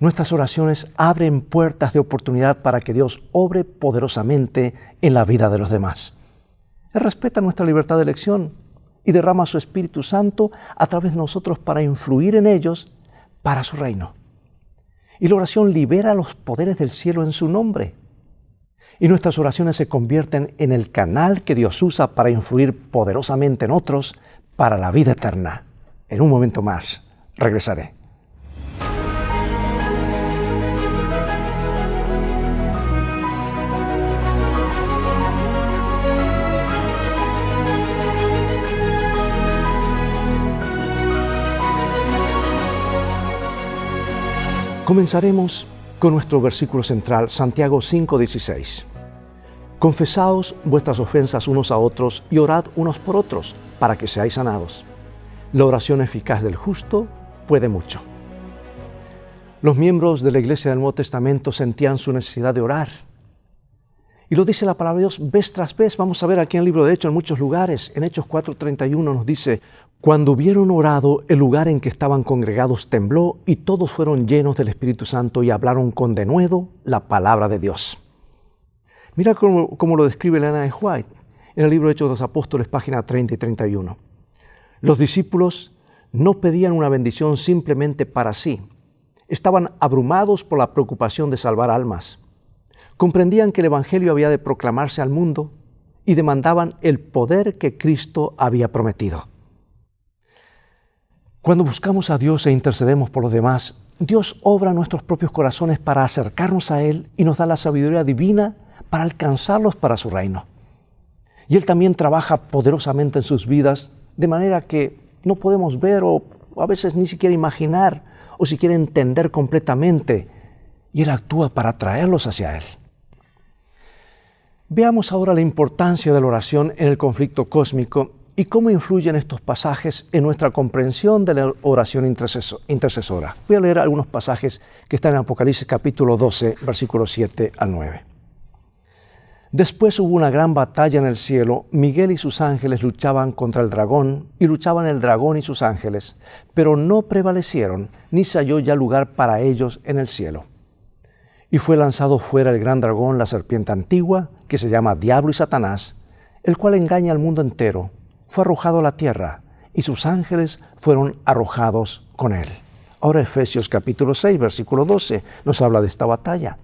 Nuestras oraciones abren puertas de oportunidad para que Dios obre poderosamente en la vida de los demás. Él respeta nuestra libertad de elección y derrama su Espíritu Santo a través de nosotros para influir en ellos para su reino. Y la oración libera los poderes del cielo en su nombre. Y nuestras oraciones se convierten en el canal que Dios usa para influir poderosamente en otros para la vida eterna. En un momento más, regresaré. Comenzaremos con nuestro versículo central, Santiago 5:16. Confesaos vuestras ofensas unos a otros y orad unos por otros, para que seáis sanados. La oración eficaz del justo puede mucho. Los miembros de la Iglesia del Nuevo Testamento sentían su necesidad de orar. Y lo dice la palabra de Dios vez tras vez. Vamos a ver aquí en el libro de Hechos, en muchos lugares. En Hechos 4:31 nos dice: cuando hubieron orado, el lugar en que estaban congregados tembló y todos fueron llenos del Espíritu Santo y hablaron con denuedo la palabra de Dios. Mira cómo lo describe Elena de White en el libro de Hechos de los Apóstoles, página 30 y 31. Los discípulos no pedían una bendición simplemente para sí. Estaban abrumados por la preocupación de salvar almas. Comprendían que el Evangelio había de proclamarse al mundo y demandaban el poder que Cristo había prometido. Cuando buscamos a Dios e intercedemos por los demás, Dios obra en nuestros propios corazones para acercarnos a Él y nos da la sabiduría divina para alcanzarlos para su reino. Y Él también trabaja poderosamente en sus vidas, de manera que no podemos ver o a veces ni siquiera imaginar o siquiera entender completamente. Y Él actúa para traerlos hacia Él. Veamos ahora la importancia de la oración en el conflicto cósmico y cómo influyen estos pasajes en nuestra comprensión de la oración intercesora. Voy a leer algunos pasajes que están en Apocalipsis capítulo 12, versículos 7 al 9. Después hubo una gran batalla en el cielo. Miguel y sus ángeles luchaban contra el dragón, y luchaban el dragón y sus ángeles, pero no prevalecieron, ni se halló ya lugar para ellos en el cielo. Y fue lanzado fuera el gran dragón, la serpiente antigua, que se llama Diablo y Satanás, el cual engaña al mundo entero. Fue arrojado a la tierra, y sus ángeles fueron arrojados con él. Ahora Efesios capítulo 6, versículo 12, nos habla de esta batalla.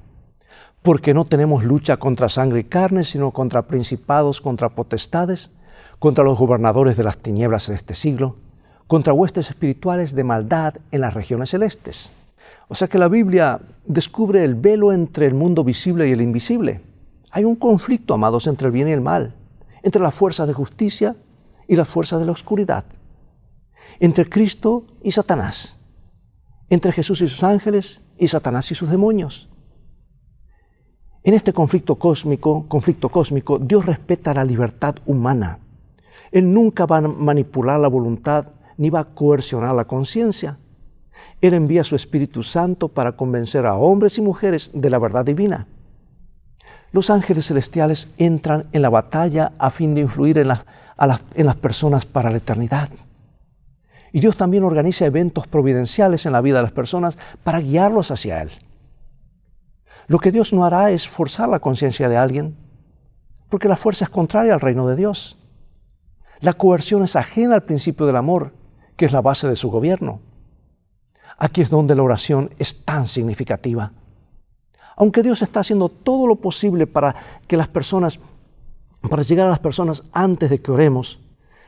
Porque no tenemos lucha contra sangre y carne, sino contra principados, contra potestades, contra los gobernadores de las tinieblas de este siglo, contra huestes espirituales de maldad en las regiones celestes. O sea que la Biblia descubre el velo entre el mundo visible y el invisible. Hay un conflicto, amados, entre el bien y el mal, entre las fuerzas de justicia y las fuerzas de la oscuridad, entre Cristo y Satanás, entre Jesús y sus ángeles y Satanás y sus demonios. En este conflicto cósmico, Dios respeta la libertad humana. Él nunca va a manipular la voluntad ni va a coercionar la conciencia. Él envía su Espíritu Santo para convencer a hombres y mujeres de la verdad divina. Los ángeles celestiales entran en la batalla a fin de influir en las personas para la eternidad. Y Dios también organiza eventos providenciales en la vida de las personas para guiarlos hacia Él. Lo que Dios no hará es forzar la conciencia de alguien, porque la fuerza es contraria al reino de Dios. La coerción es ajena al principio del amor, que es la base de su gobierno. Aquí es donde la oración es tan significativa. Aunque Dios está haciendo todo lo posible para llegar a las personas antes de que oremos,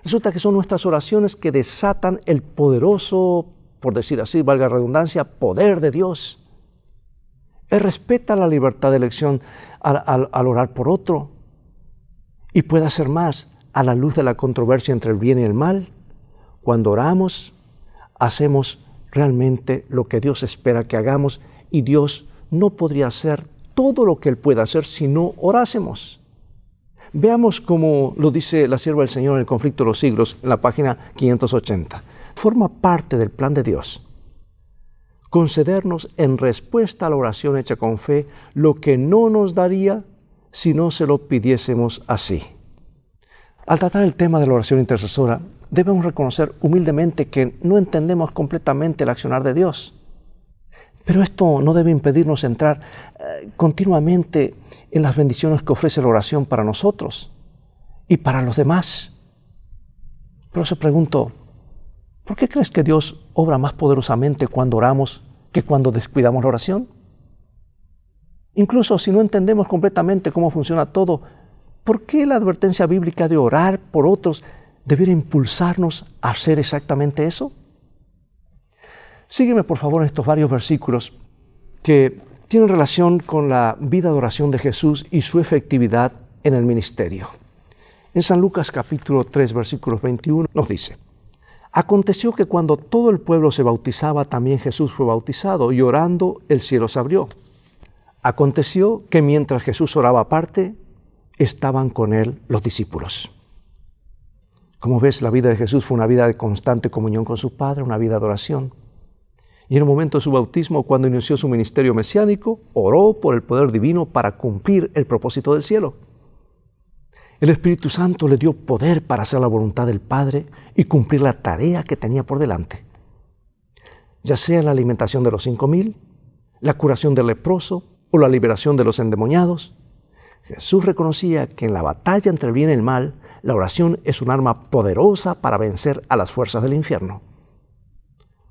resulta que son nuestras oraciones que desatan el poderoso, por decir así, valga la redundancia, poder de Dios. Él respeta la libertad de elección al orar por otro y puede hacer más a la luz de la controversia entre el bien y el mal. Cuando oramos, hacemos realmente lo que Dios espera que hagamos y Dios no podría hacer todo lo que Él puede hacer si no orásemos. Veamos cómo lo dice la sierva del Señor en el Conflicto de los Siglos, en la página 580. Forma parte del plan de Dios concedernos en respuesta a la oración hecha con fe lo que no nos daría si no se lo pidiésemos así. Al tratar el tema de la oración intercesora, debemos reconocer humildemente que no entendemos completamente el accionar de Dios. Pero esto no debe impedirnos entrar continuamente en las bendiciones que ofrece la oración para nosotros y para los demás. Pero se preguntó, ¿por qué crees que Dios obra más poderosamente cuando oramos que cuando descuidamos la oración? Incluso si no entendemos completamente cómo funciona todo, ¿por qué la advertencia bíblica de orar por otros debiera impulsarnos a hacer exactamente eso? Sígueme por favor en estos varios versículos que tienen relación con la vida de oración de Jesús y su efectividad en el ministerio. En San Lucas capítulo 3 versículos 21 nos dice: aconteció que cuando todo el pueblo se bautizaba, también Jesús fue bautizado, y orando el cielo se abrió. Aconteció que mientras Jesús oraba aparte, estaban con él los discípulos. Como ves, la vida de Jesús fue una vida de constante comunión con su Padre, una vida de oración. Y en el momento de su bautismo, cuando inició su ministerio mesiánico, oró por el poder divino para cumplir el propósito del cielo. El Espíritu Santo le dio poder para hacer la voluntad del Padre y cumplir la tarea que tenía por delante. Ya sea la alimentación de los 5,000, la curación del leproso o la liberación de los endemoniados, Jesús reconocía que en la batalla entre el bien y el mal, la oración es un arma poderosa para vencer a las fuerzas del infierno.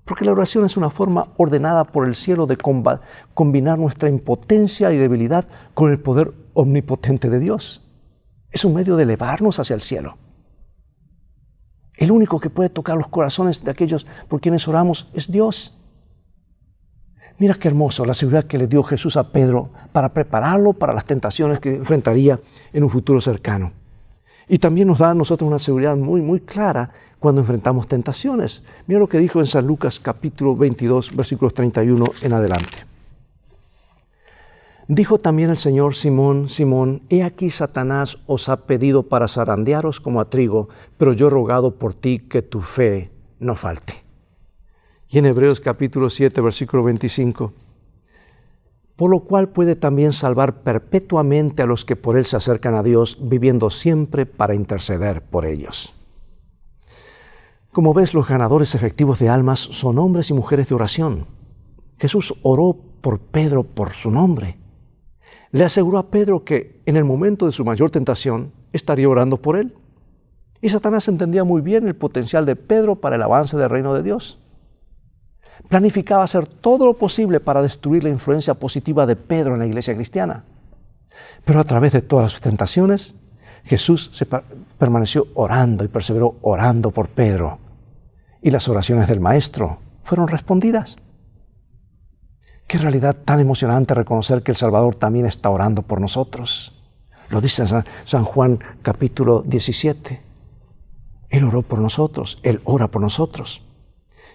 Porque la oración es una forma ordenada por el cielo de combinar nuestra impotencia y debilidad con el poder omnipotente de Dios. Es un medio de elevarnos hacia el cielo. El único que puede tocar los corazones de aquellos por quienes oramos es Dios. Mira qué hermoso la seguridad que le dio Jesús a Pedro para prepararlo para las tentaciones que enfrentaría en un futuro cercano. Y también nos da a nosotros una seguridad muy, muy clara cuando enfrentamos tentaciones. Mira lo que dijo en San Lucas capítulo 22, versículos 31 en adelante. Dijo también el Señor: Simón, Simón, he aquí Satanás os ha pedido para zarandearos como a trigo, pero yo he rogado por ti que tu fe no falte. Y en Hebreos capítulo 7, versículo 25. Por lo cual puede también salvar perpetuamente a los que por él se acercan a Dios, viviendo siempre para interceder por ellos. Como ves, los ganadores efectivos de almas son hombres y mujeres de oración. Jesús oró por Pedro por su nombre. Le aseguró a Pedro que en el momento de su mayor tentación estaría orando por él. Y Satanás entendía muy bien el potencial de Pedro para el avance del reino de Dios. Planificaba hacer todo lo posible para destruir la influencia positiva de Pedro en la iglesia cristiana. Pero a través de todas sus tentaciones, Jesús permaneció orando y perseveró orando por Pedro. Y las oraciones del Maestro fueron respondidas. Qué realidad tan emocionante reconocer que el Salvador también está orando por nosotros. Lo dice San Juan capítulo 17. Él oró por nosotros, Él ora por nosotros.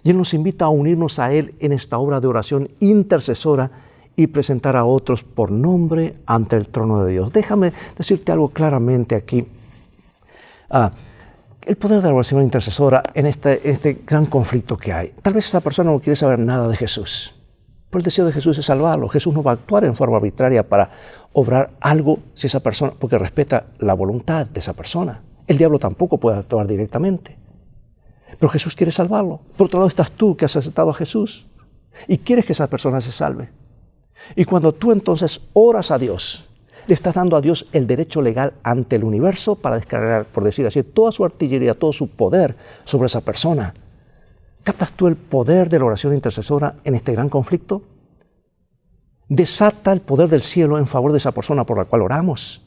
Y Él nos invita a unirnos a Él en esta obra de oración intercesora y presentar a otros por nombre ante el trono de Dios. Déjame decirte algo claramente aquí. El poder de la oración intercesora en este gran conflicto que hay. Tal vez esa persona no quiere saber nada de Jesús. Pero el deseo de Jesús es salvarlo. Jesús no va a actuar en forma arbitraria para obrar algo si esa persona, porque respeta la voluntad de esa persona. El diablo tampoco puede actuar directamente. Pero Jesús quiere salvarlo. Por otro lado estás tú que has aceptado a Jesús y quieres que esa persona se salve. Y cuando tú entonces oras a Dios, le estás dando a Dios el derecho legal ante el universo para descargar, por decir así, toda su artillería, todo su poder sobre esa persona. ¿Captas tú el poder de la oración intercesora en este gran conflicto? desata el poder del cielo en favor de esa persona por la cual oramos.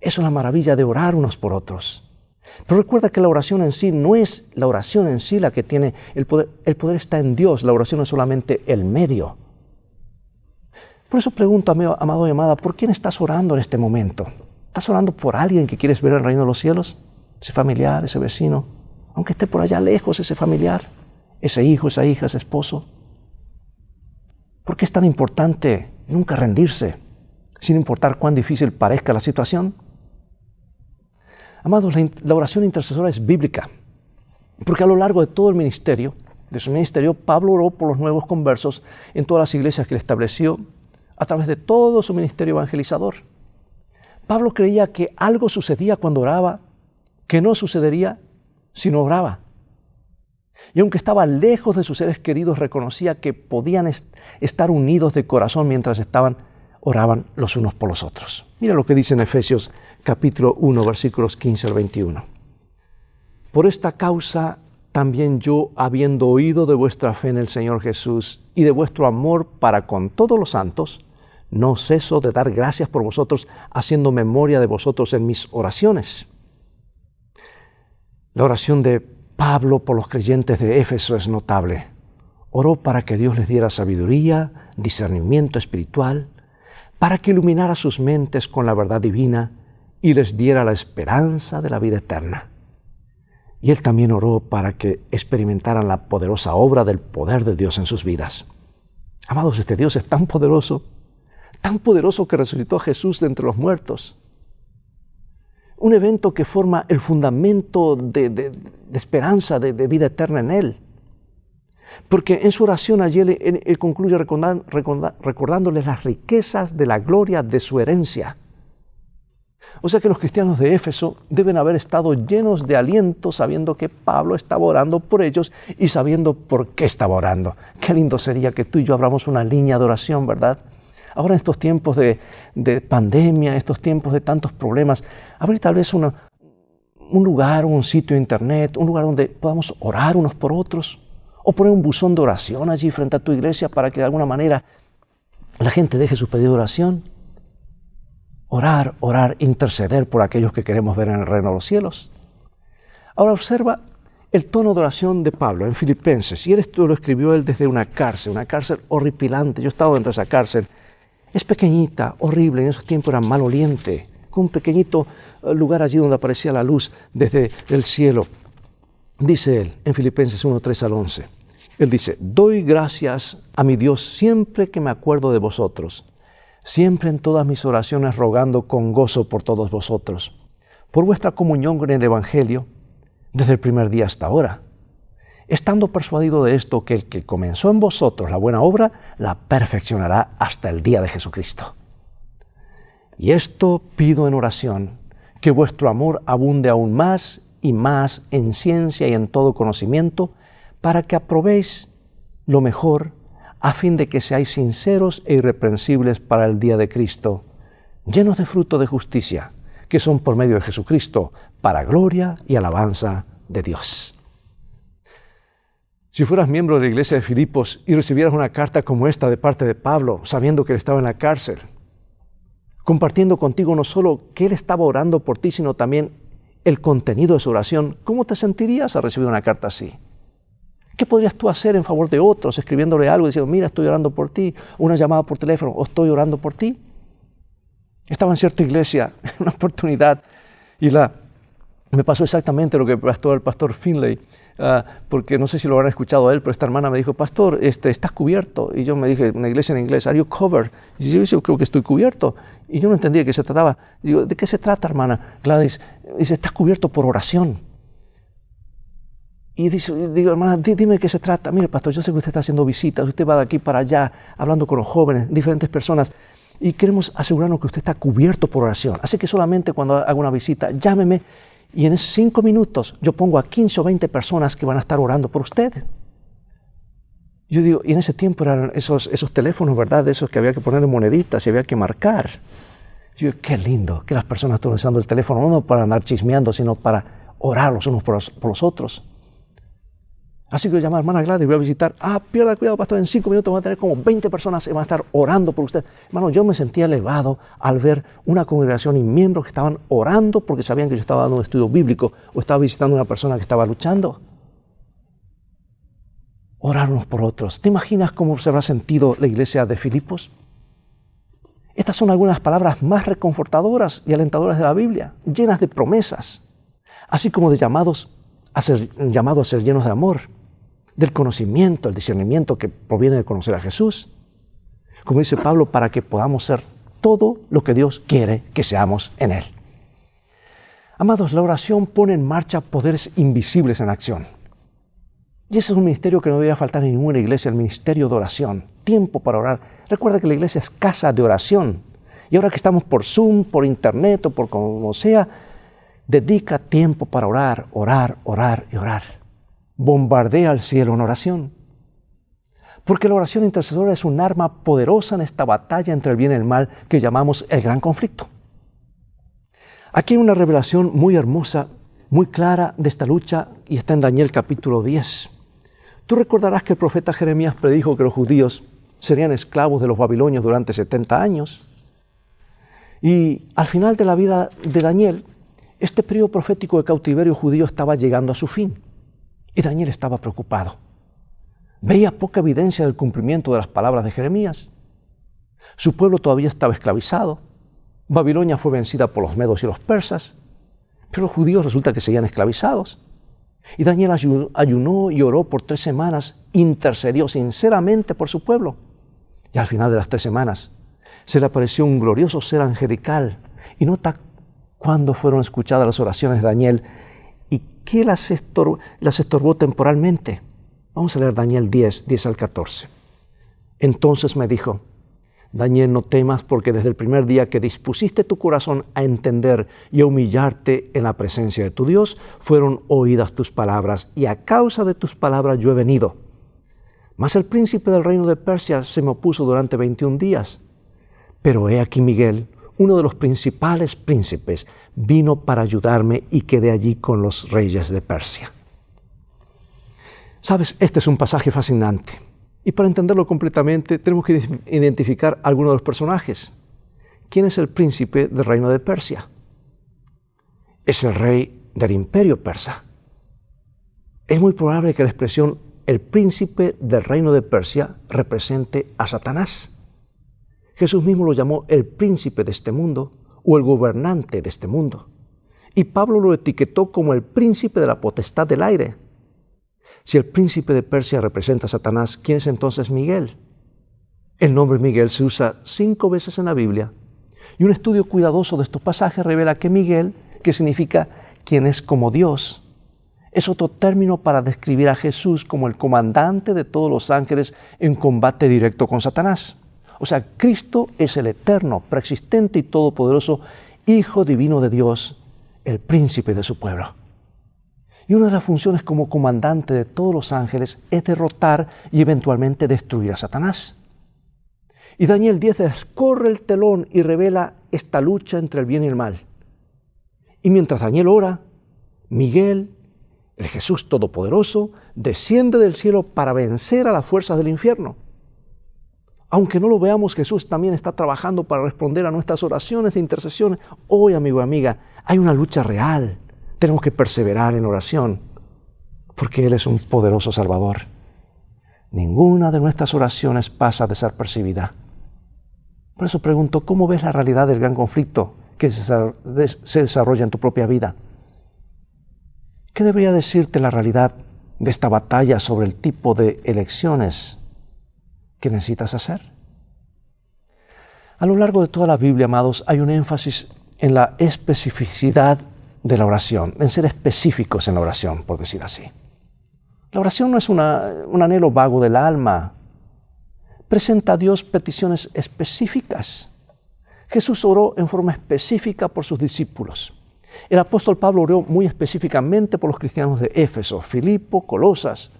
Eso es la maravilla de orar unos por otros. Pero recuerda que la oración en sí no es la oración en sí la que tiene el poder. El poder está en Dios. La oración es solamente el medio. Por eso pregunto, amado y amada, ¿por quién estás orando en este momento? ¿Estás orando por alguien que quieres ver en el reino de los cielos? Ese familiar, ese vecino, aunque esté por allá lejos ese familiar, ese hijo, esa hija, ese esposo. ¿Por qué es tan importante nunca rendirse, sin importar cuán difícil parezca la situación? Amados, la oración intercesora es bíblica, porque a lo largo de todo el ministerio, de su ministerio, Pablo oró por los nuevos conversos en todas las iglesias que él estableció a través de todo su ministerio evangelizador. Pablo creía que algo sucedía cuando oraba, que no sucedería si no oraba. Y aunque estaba lejos de sus seres queridos, reconocía que podían estar unidos de corazón mientras oraban los unos por los otros. Mira lo que dice en Efesios capítulo 1, versículos 15 al 21. Por esta causa también yo, habiendo oído de vuestra fe en el Señor Jesús y de vuestro amor para con todos los santos, no ceso de dar gracias por vosotros, haciendo memoria de vosotros en mis oraciones. La oración de Pablo por los creyentes de Éfeso es notable. Oró para que Dios les diera sabiduría, discernimiento espiritual, para que iluminara sus mentes con la verdad divina y les diera la esperanza de la vida eterna. Y él también oró para que experimentaran la poderosa obra del poder de Dios en sus vidas. Amados, este Dios es tan poderoso que resucitó a Jesús de entre los muertos. Un evento que forma el fundamento de esperanza, de vida eterna en Él. Porque en su oración allí él concluye recordándoles las riquezas de la gloria de su herencia. O sea que los cristianos de Éfeso deben haber estado llenos de aliento sabiendo que Pablo estaba orando por ellos y sabiendo por qué estaba orando. Qué lindo sería que tú y yo abramos una línea de oración, ¿verdad? Ahora en estos tiempos de pandemia, estos tiempos de tantos problemas, abrir tal vez un lugar, un sitio de internet, un lugar donde podamos orar unos por otros, o poner un buzón de oración allí frente a tu iglesia para que de alguna manera la gente deje su pedido de oración. Orar, interceder por aquellos que queremos ver en el reino de los cielos. Ahora observa el tono de oración de Pablo en Filipenses. Y esto lo escribió él desde una cárcel horripilante. Yo he estado dentro de esa cárcel. Es pequeñita, horrible, en esos tiempos era maloliente, con un pequeñito lugar allí donde aparecía la luz desde el cielo. Dice él en Filipenses 1, 3 al 11. Él dice, doy gracias a mi Dios siempre que me acuerdo de vosotros, siempre en todas mis oraciones rogando con gozo por todos vosotros, por vuestra comunión con el Evangelio, desde el primer día hasta ahora, estando persuadido de esto, que el que comenzó en vosotros la buena obra, la perfeccionará hasta el día de Jesucristo. Y esto pido en oración, que vuestro amor abunde aún más y más en ciencia y en todo conocimiento, para que aprobéis lo mejor, a fin de que seáis sinceros e irreprensibles para el día de Cristo, llenos de fruto de justicia, que son por medio de Jesucristo, para gloria y alabanza de Dios. Si fueras miembro de la iglesia de Filipos y recibieras una carta como esta de parte de Pablo, sabiendo que él estaba en la cárcel, compartiendo contigo no solo que él estaba orando por ti, sino también el contenido de su oración, ¿cómo te sentirías al recibir una carta así? ¿Qué podrías tú hacer en favor de otros, escribiéndole algo, diciendo, mira, estoy orando por ti, una llamada por teléfono, o estoy orando por ti? Estaba en cierta iglesia, en una oportunidad, y me pasó exactamente lo que el pastor Finley, porque no sé si lo habrán escuchado a él, pero esta hermana me dijo, pastor, estás cubierto. Y yo me dije, en una iglesia en inglés, ¿are you covered? Y yo creo que estoy cubierto. Y yo no entendía de qué se trataba. Digo, ¿de qué se trata, hermana? Gladys dice, estás cubierto por oración. Y digo, hermana, dime de qué se trata. Mire, pastor, yo sé que usted está haciendo visitas, usted va de aquí para allá, hablando con los jóvenes, diferentes personas, y queremos asegurarnos que usted está cubierto por oración. Así que solamente cuando haga una visita, llámeme, y en esos 5 minutos yo pongo a 15 o 20 personas que van a estar orando por usted. Yo digo, y en ese tiempo eran esos teléfonos, ¿verdad? De esos que había que ponerle moneditas y había que marcar. Yo digo, qué lindo que las personas están usando el teléfono, no para andar chismeando, sino para orar los unos por los otros. Así que llamé a hermana Gladys, voy a visitar. Pierda cuidado, pastor, en 5 minutos van a tener como 20 personas que van a estar orando por usted. Hermano, yo me sentía elevado al ver una congregación y miembros que estaban orando porque sabían que yo estaba dando un estudio bíblico o estaba visitando a una persona que estaba luchando. Orar unos por otros. ¿Te imaginas cómo se habrá sentido la iglesia de Filipos? Estas son algunas palabras más reconfortadoras y alentadoras de la Biblia, llenas de promesas, así como de llamado a ser llenos de amor, del conocimiento, el discernimiento que proviene de conocer a Jesús. Como dice Pablo, para que podamos ser todo lo que Dios quiere que seamos en Él. Amados, la oración pone en marcha poderes invisibles en acción. Y ese es un ministerio que no debería faltar en ninguna iglesia, el ministerio de oración. Tiempo para orar. Recuerda que la iglesia es casa de oración. Y ahora que estamos por Zoom, por internet o por como sea, dedica tiempo para orar, orar, orar y orar. Bombardea al cielo en oración. Porque la oración intercesora es un arma poderosa en esta batalla entre el bien y el mal que llamamos el gran conflicto. Aquí hay una revelación muy hermosa, muy clara de esta lucha y está en Daniel capítulo 10. Tú recordarás que el profeta Jeremías predijo que los judíos serían esclavos de los babilonios durante 70 años. Y al final de la vida de Daniel, este periodo profético de cautiverio judío estaba llegando a su fin. Y Daniel estaba preocupado. Veía poca evidencia del cumplimiento de las palabras de Jeremías. Su pueblo todavía estaba esclavizado. Babilonia fue vencida por los medos y los persas. Pero los judíos resulta que seguían esclavizados. Y Daniel ayunó y oró por 3 semanas, intercedió sinceramente por su pueblo. Y al final de las 3 semanas se le apareció un glorioso ser angelical. Y nota cuándo fueron escuchadas las oraciones de Daniel y qué las estorbó temporalmente. Vamos a leer Daniel 10, 10 al 14. Entonces me dijo: Daniel, no temas, porque desde el primer día que dispusiste tu corazón a entender y a humillarte en la presencia de tu Dios, fueron oídas tus palabras, y a causa de tus palabras yo he venido. Mas el príncipe del reino de Persia se me opuso durante 21 días. Pero he aquí Miguel, uno de los principales príncipes, vino para ayudarme y quedé allí con los reyes de Persia. Sabes, este es un pasaje fascinante. Y para entenderlo completamente, tenemos que identificar a algunos de los personajes. ¿Quién es el príncipe del reino de Persia? Es el rey del imperio persa. Es muy probable que la expresión el príncipe del reino de Persia represente a Satanás. Jesús mismo lo llamó el príncipe de este mundo o el gobernante de este mundo. Y Pablo lo etiquetó como el príncipe de la potestad del aire. Si el príncipe de Persia representa a Satanás, ¿quién es entonces Miguel? El nombre Miguel se usa 5 veces en la Biblia. Y un estudio cuidadoso de estos pasajes revela que Miguel, que significa quien es como Dios, es otro término para describir a Jesús como el comandante de todos los ángeles en combate directo con Satanás. O sea, Cristo es el eterno, preexistente y todopoderoso Hijo divino de Dios, el príncipe de su pueblo. Y una de las funciones como comandante de todos los ángeles es derrotar y eventualmente destruir a Satanás. Y Daniel 10 descorre el telón y revela esta lucha entre el bien y el mal. Y mientras Daniel ora, Miguel, el Jesús Todopoderoso, desciende del cielo para vencer a las fuerzas del infierno. Aunque no lo veamos, Jesús también está trabajando para responder a nuestras oraciones de intercesión. Hoy, amigo y amiga, hay una lucha real. Tenemos que perseverar en oración, porque Él es un poderoso Salvador. Ninguna de nuestras oraciones pasa desapercibida. Por eso pregunto, ¿cómo ves la realidad del gran conflicto que se desarrolla en tu propia vida? ¿Qué debería decirte la realidad de esta batalla sobre el tipo de elecciones que necesitas hacer? A lo largo de toda la Biblia, amados, hay un énfasis en la especificidad de la oración, en ser específicos en la oración, por decir así. La oración no es un anhelo vago del alma. Presenta a Dios peticiones específicas. Jesús oró en forma específica por sus discípulos. El apóstol Pablo oró muy específicamente por los cristianos de Éfeso, Filipo, Colosas.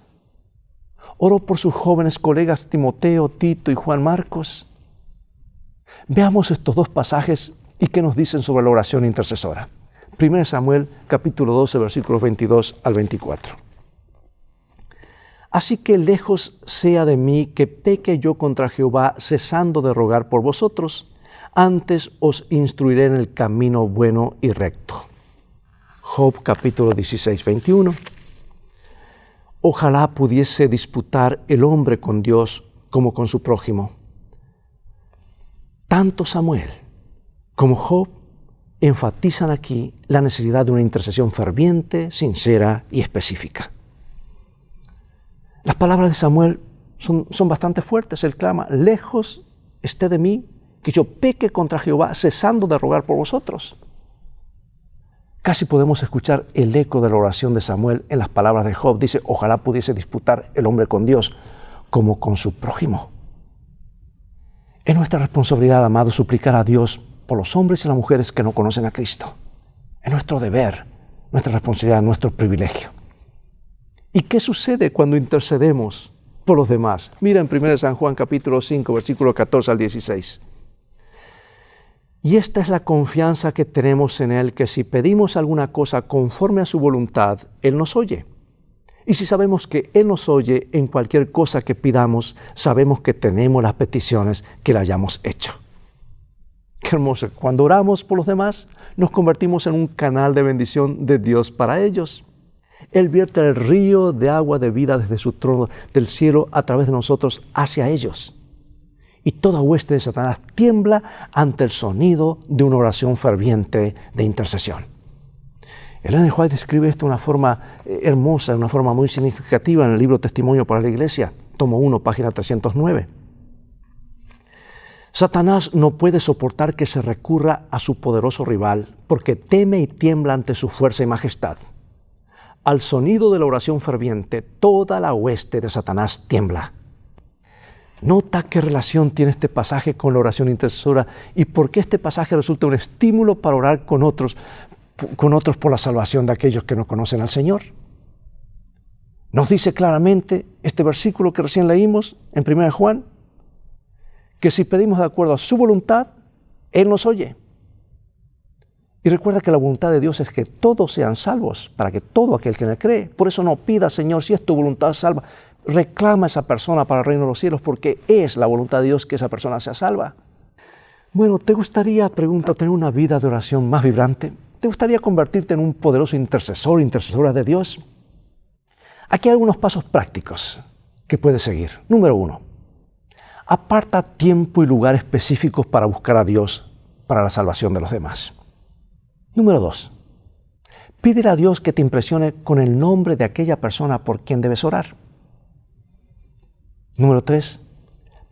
Oró por sus jóvenes colegas Timoteo, Tito y Juan Marcos. Veamos estos 2 pasajes y qué nos dicen sobre la oración intercesora. 1 Samuel, capítulo 12, versículos 22 al 24. Así que lejos sea de mí que peque yo contra Jehová, cesando de rogar por vosotros. Antes os instruiré en el camino bueno y recto. Job capítulo 16, 21. Ojalá pudiese disputar el hombre con Dios como con su prójimo. Tanto Samuel como Job enfatizan aquí la necesidad de una intercesión ferviente, sincera y específica. Las palabras de Samuel son bastante fuertes. Él clama: lejos esté de mí que yo peque contra Jehová, cesando de rogar por vosotros. Casi podemos escuchar el eco de la oración de Samuel en las palabras de Job. Dice: ojalá pudiese disputar el hombre con Dios como con su prójimo. Es nuestra responsabilidad, amados, suplicar a Dios por los hombres y las mujeres que no conocen a Cristo. Es nuestro deber, nuestra responsabilidad, nuestro privilegio. ¿Y qué sucede cuando intercedemos por los demás? Mira en 1 San Juan capítulo 5, versículo 14 al 16. Y esta es la confianza que tenemos en Él, que si pedimos alguna cosa conforme a su voluntad, Él nos oye. Y si sabemos que Él nos oye en cualquier cosa que pidamos, sabemos que tenemos las peticiones que le hayamos hecho. Qué hermoso. Cuando oramos por los demás, nos convertimos en un canal de bendición de Dios para ellos. Él vierte el río de agua de vida desde su trono del cielo a través de nosotros hacia ellos. Y toda hueste de Satanás tiembla ante el sonido de una oración ferviente de intercesión. Ellen White describe esto de una forma hermosa, de una forma muy significativa en el libro Testimonio para la Iglesia, tomo 1, página 309. Satanás no puede soportar que se recurra a su poderoso rival porque teme y tiembla ante su fuerza y majestad. Al sonido de la oración ferviente, toda la hueste de Satanás tiembla. Nota qué relación tiene este pasaje con la oración intercesora y por qué este pasaje resulta un estímulo para orar con otros por la salvación de aquellos que no conocen al Señor. Nos dice claramente este versículo que recién leímos en 1 Juan, que si pedimos de acuerdo a su voluntad, Él nos oye. Y recuerda que la voluntad de Dios es que todos sean salvos, para que todo aquel que le cree. Por eso no pida: Señor, si es tu voluntad, salva. Reclama a esa persona para el reino de los cielos, porque es la voluntad de Dios que esa persona sea salva. Bueno, ¿te gustaría, pregunto, tener una vida de oración más vibrante? ¿Te gustaría convertirte en un poderoso intercesor, intercesora de Dios? Aquí hay algunos pasos prácticos que puedes seguir. Número 1. Aparta tiempo y lugar específicos para buscar a Dios para la salvación de los demás. Número 2. Pídele a Dios que te impresione con el nombre de aquella persona por quien debes orar. Número 3.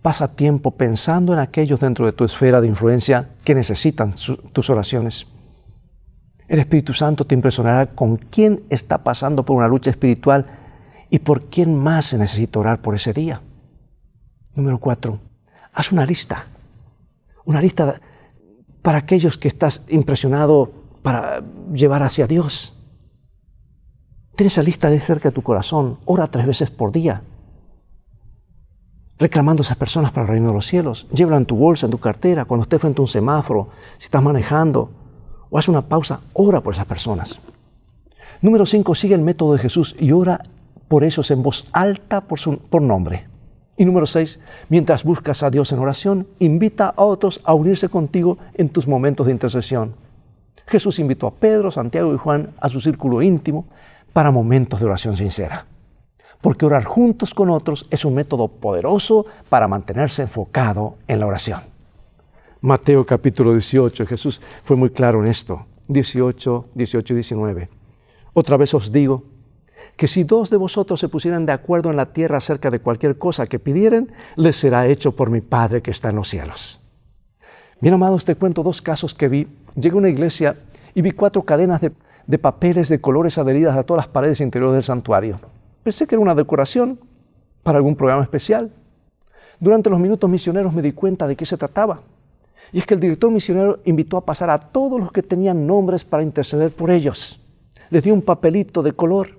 Pasa tiempo pensando en aquellos dentro de tu esfera de influencia que necesitan tus oraciones. El Espíritu Santo te impresionará con quién está pasando por una lucha espiritual y por quién más se necesita orar por ese día. Número 4. Haz una lista para aquellos que estás impresionado para llevar hacia Dios. Ten esa lista de cerca de tu corazón. Ora 3 veces por día, reclamando a esas personas para el reino de los cielos. Llévala en tu bolsa, en tu cartera, cuando estés frente a un semáforo, si estás manejando, o haz una pausa, ora por esas personas. Número 5, sigue el método de Jesús y ora por ellos en voz alta por nombre. Y número 6, mientras buscas a Dios en oración, invita a otros a unirse contigo en tus momentos de intercesión. Jesús invitó a Pedro, Santiago y Juan a su círculo íntimo para momentos de oración sincera. Porque orar juntos con otros es un método poderoso para mantenerse enfocado en la oración. Mateo capítulo 18, Jesús fue muy claro en esto, 18 y 19. Otra vez os digo que si 2 de vosotros se pusieran de acuerdo en la tierra acerca de cualquier cosa que pidieren, les será hecho por mi Padre que está en los cielos. Bien, amados, te cuento 2 casos que vi. Llegué a una iglesia y vi 4 cadenas de papeles de colores adheridas a todas las paredes interiores del santuario. Pensé que era una decoración para algún programa especial. Durante los minutos misioneros me di cuenta de qué se trataba. Y es que el director misionero invitó a pasar a todos los que tenían nombres para interceder por ellos. Les dio un papelito de color.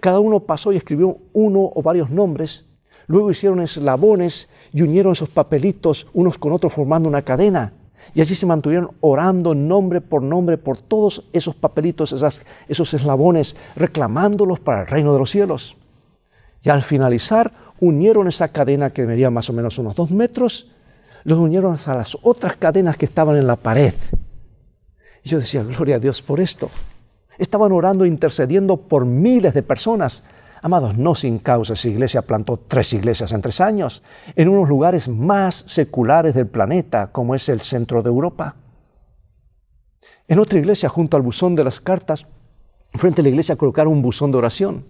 Cada uno pasó y escribió uno o varios nombres. Luego hicieron eslabones y unieron esos papelitos unos con otros formando una cadena. Y allí se mantuvieron orando nombre por todos esos papelitos, esos eslabones, reclamándolos para el reino de los cielos. Y al finalizar, unieron esa cadena que medía más o menos unos 2 metros, los unieron a las otras cadenas que estaban en la pared. Y yo decía, gloria a Dios por esto. Estaban orando e intercediendo por miles de personas. Amados, no sin causa, esa iglesia plantó 3 iglesias en 3 años, en unos lugares más seculares del planeta, como es el centro de Europa. En otra iglesia, junto al buzón de las cartas, frente a la iglesia colocaron un buzón de oración.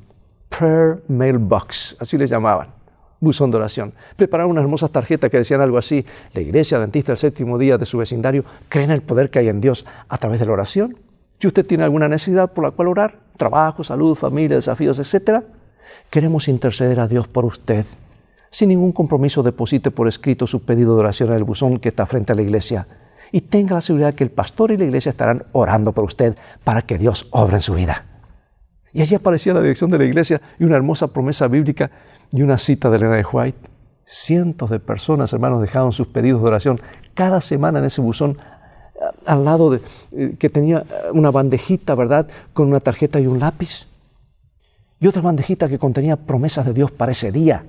Prayer Mailbox, así le llamaban. Buzón de oración. Prepararon unas hermosas tarjetas que decían algo así: la iglesia adventista del séptimo día de su vecindario cree en el poder que hay en Dios a través de la oración. Si usted tiene alguna necesidad por la cual orar, trabajo, salud, familia, desafíos, etc., queremos interceder a Dios por usted. Sin ningún compromiso, deposite por escrito su pedido de oración en el buzón que está frente a la iglesia y tenga la seguridad que el pastor y la iglesia estarán orando por usted para que Dios obre en su vida. Y allí aparecía la dirección de la iglesia y una hermosa promesa bíblica y una cita de Elena de White. Cientos de personas, hermanos, dejaron sus pedidos de oración cada semana en ese buzón, al lado de que tenía una bandejita, ¿verdad?, con una tarjeta y un lápiz. Y otra bandejita que contenía promesas de Dios para ese día,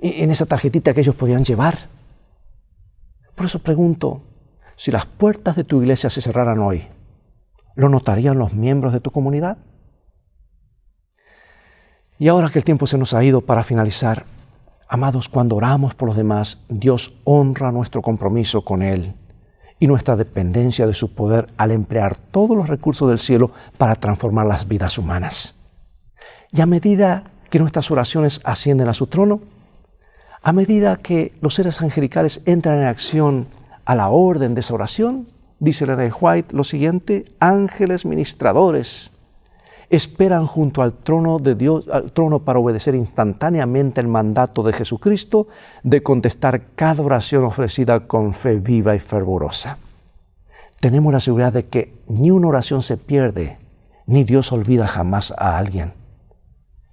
en esa tarjetita que ellos podían llevar. Por eso pregunto, si las puertas de tu iglesia se cerraran hoy, ¿lo notarían los miembros de tu comunidad? Y ahora que el tiempo se nos ha ido, para finalizar, amados, cuando oramos por los demás, Dios honra nuestro compromiso con Él y nuestra dependencia de su poder al emplear todos los recursos del cielo para transformar las vidas humanas. Y a medida que nuestras oraciones ascienden a su trono, a medida que los seres angelicales entran en acción a la orden de esa oración, dice Elena de White lo siguiente: ángeles ministradores esperan junto al trono de Dios, al trono, para obedecer instantáneamente el mandato de Jesucristo de contestar cada oración ofrecida con fe viva y fervorosa. Tenemos la seguridad de que ni una oración se pierde, ni Dios olvida jamás a alguien.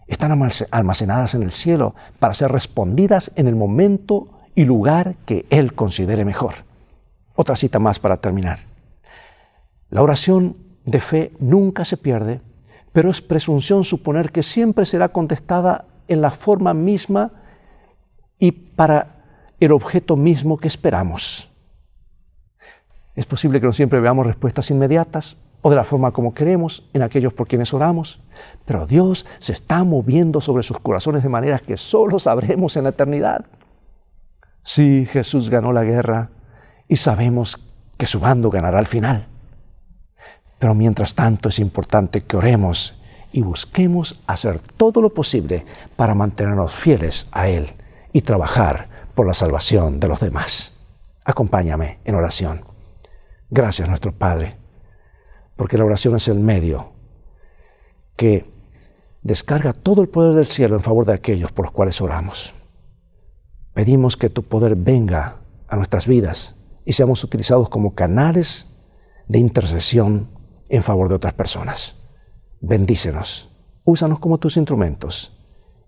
Están almacenadas en el cielo para ser respondidas en el momento y lugar que Él considere mejor. Otra cita más para terminar. La oración de fe nunca se pierde, pero es presunción suponer que siempre será contestada en la forma misma y para el objeto mismo que esperamos. Es posible que no siempre veamos respuestas inmediatas o de la forma como queremos en aquellos por quienes oramos, pero Dios se está moviendo sobre sus corazones de maneras que solo sabremos en la eternidad. Sí, Jesús ganó la guerra y sabemos que su bando ganará al final. Pero mientras tanto es importante que oremos y busquemos hacer todo lo posible para mantenernos fieles a Él y trabajar por la salvación de los demás. Acompáñame en oración. Gracias, nuestro Padre, porque la oración es el medio que descarga todo el poder del cielo en favor de aquellos por los cuales oramos. Pedimos que tu poder venga a nuestras vidas y seamos utilizados como canales de intercesión en favor de otras personas. Bendícenos, úsanos como tus instrumentos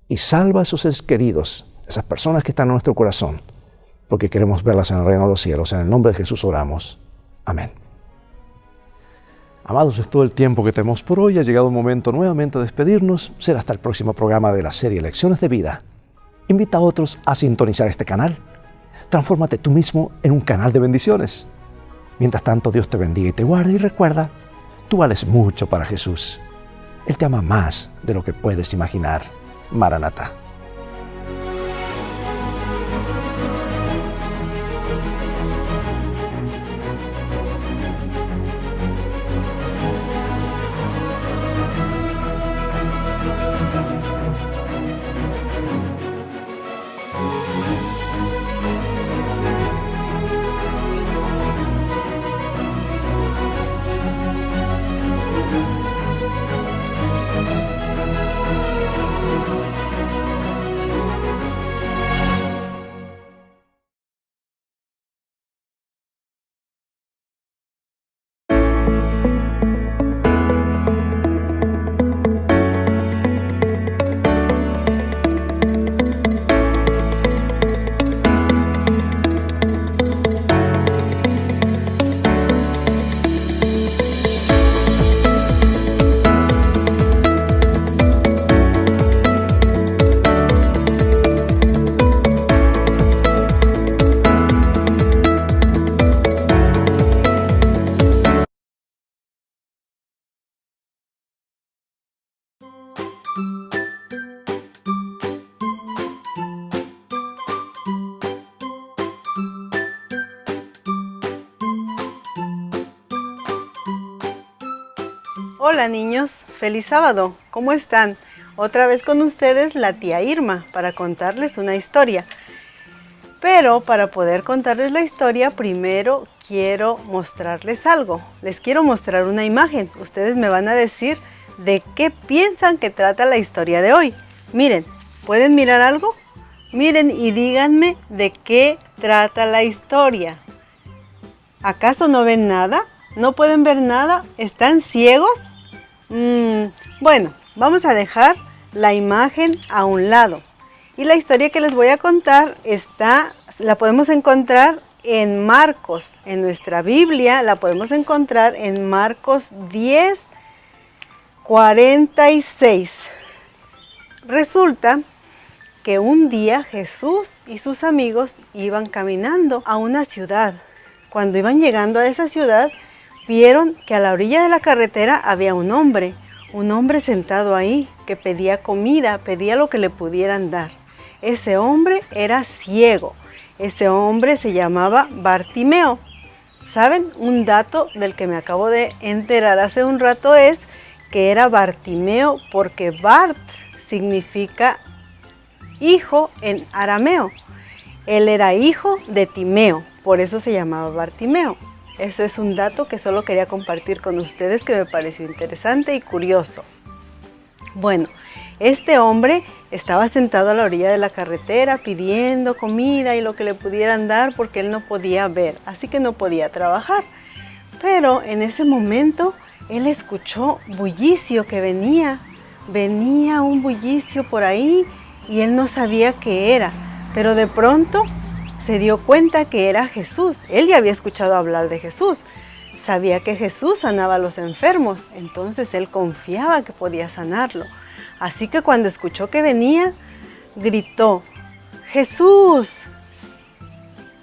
y salva a esos seres queridos, esas personas que están en nuestro corazón, porque queremos verlas en el reino de los cielos. En el nombre de Jesús oramos. Amén. Amados, es todo el tiempo que tenemos por hoy. Ha llegado el momento nuevamente de despedirnos. Será hasta el próximo programa de la serie Lecciones de Vida. Invita a otros a sintonizar este canal. Transfórmate tú mismo en un canal de bendiciones. Mientras tanto, Dios te bendiga y te guarde, y recuerda, tú vales mucho para Jesús. Él te ama más de lo que puedes imaginar. Maranatá. Hola niños, feliz sábado, ¿cómo están? Otra vez con ustedes la tía Irma para contarles una historia. Pero para poder contarles la historia, primero quiero mostrarles algo. Les quiero mostrar una imagen. Ustedes me van a decir de qué piensan que trata la historia de hoy. Miren, ¿pueden mirar algo? Miren y díganme de qué trata la historia. ¿Acaso no ven nada? ¿No pueden ver nada? ¿Están ciegos? Bueno, vamos a dejar la imagen a un lado. Y la historia que les voy a contar la podemos encontrar en Marcos. En nuestra Biblia la podemos encontrar en Marcos 10:46. Resulta que un día Jesús y sus amigos iban caminando a una ciudad. Cuando iban llegando a esa ciudad, vieron que a la orilla de la carretera había un hombre sentado ahí que pedía comida, pedía lo que le pudieran dar. Ese hombre era ciego. Ese hombre se llamaba Bartimeo. ¿Saben? Un dato del que me acabo de enterar hace un rato es que era Bartimeo porque Bart significa hijo en arameo. Él era hijo de Timeo, por eso se llamaba Bartimeo. Eso es un dato que solo quería compartir con ustedes que me pareció interesante y curioso. Bueno, este hombre estaba sentado a la orilla de la carretera pidiendo comida y lo que le pudieran dar porque él no podía ver, así que no podía trabajar. Pero en ese momento él escuchó bullicio que venía un bullicio por ahí y él no sabía qué era, pero de pronto se dio cuenta que era Jesús. Él ya había escuchado hablar de Jesús, sabía que Jesús sanaba a los enfermos, entonces él confiaba que podía sanarlo. Así que cuando escuchó que venía, gritó: ¡Jesús,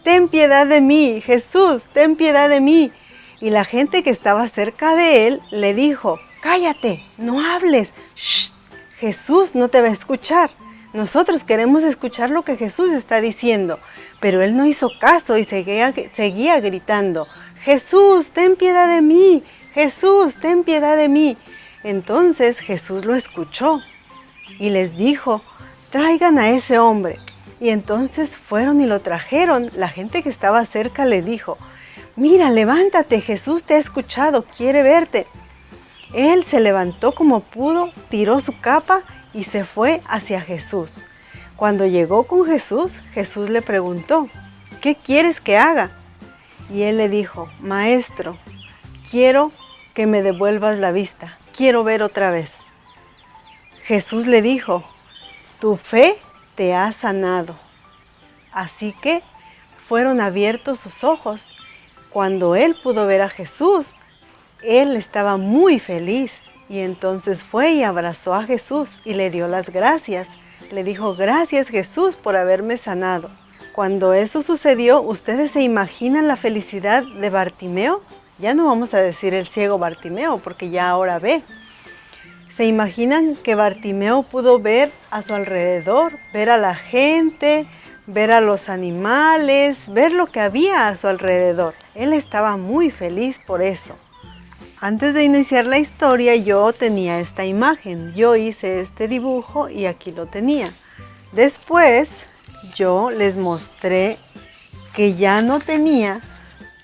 ten piedad de mí! ¡Jesús, ten piedad de mí! Y la gente que estaba cerca de él le dijo: ¡cállate, no hables! ¡Shh! Jesús no te va a escuchar. Nosotros queremos escuchar lo que Jesús está diciendo. Pero él no hizo caso y seguía gritando: ¡Jesús, ten piedad de mí! ¡Jesús, ten piedad de mí! Entonces Jesús lo escuchó y les dijo: traigan a ese hombre. Y entonces fueron y lo trajeron. La gente que estaba cerca le dijo: mira, levántate, Jesús te ha escuchado, quiere verte. Él se levantó como pudo, tiró su capa y se fue hacia Jesús. Cuando llegó con Jesús, Jesús le preguntó: ¿qué quieres que haga? Y él le dijo: maestro, quiero que me devuelvas la vista, quiero ver otra vez. Jesús le dijo: tu fe te ha sanado. Así que fueron abiertos sus ojos. Cuando él pudo ver a Jesús, él estaba muy feliz y entonces fue y abrazó a Jesús y le dio las gracias. Le dijo: gracias Jesús por haberme sanado. Cuando eso sucedió, ¿ustedes se imaginan la felicidad de Bartimeo? Ya no vamos a decir el ciego Bartimeo porque ya ahora ve. ¿Se imaginan que Bartimeo pudo ver a su alrededor, ver a la gente, ver a los animales, ver lo que había a su alrededor? Él estaba muy feliz por eso. Antes de iniciar la historia yo tenía esta imagen, yo hice este dibujo y aquí lo tenía. Después yo les mostré que ya no tenía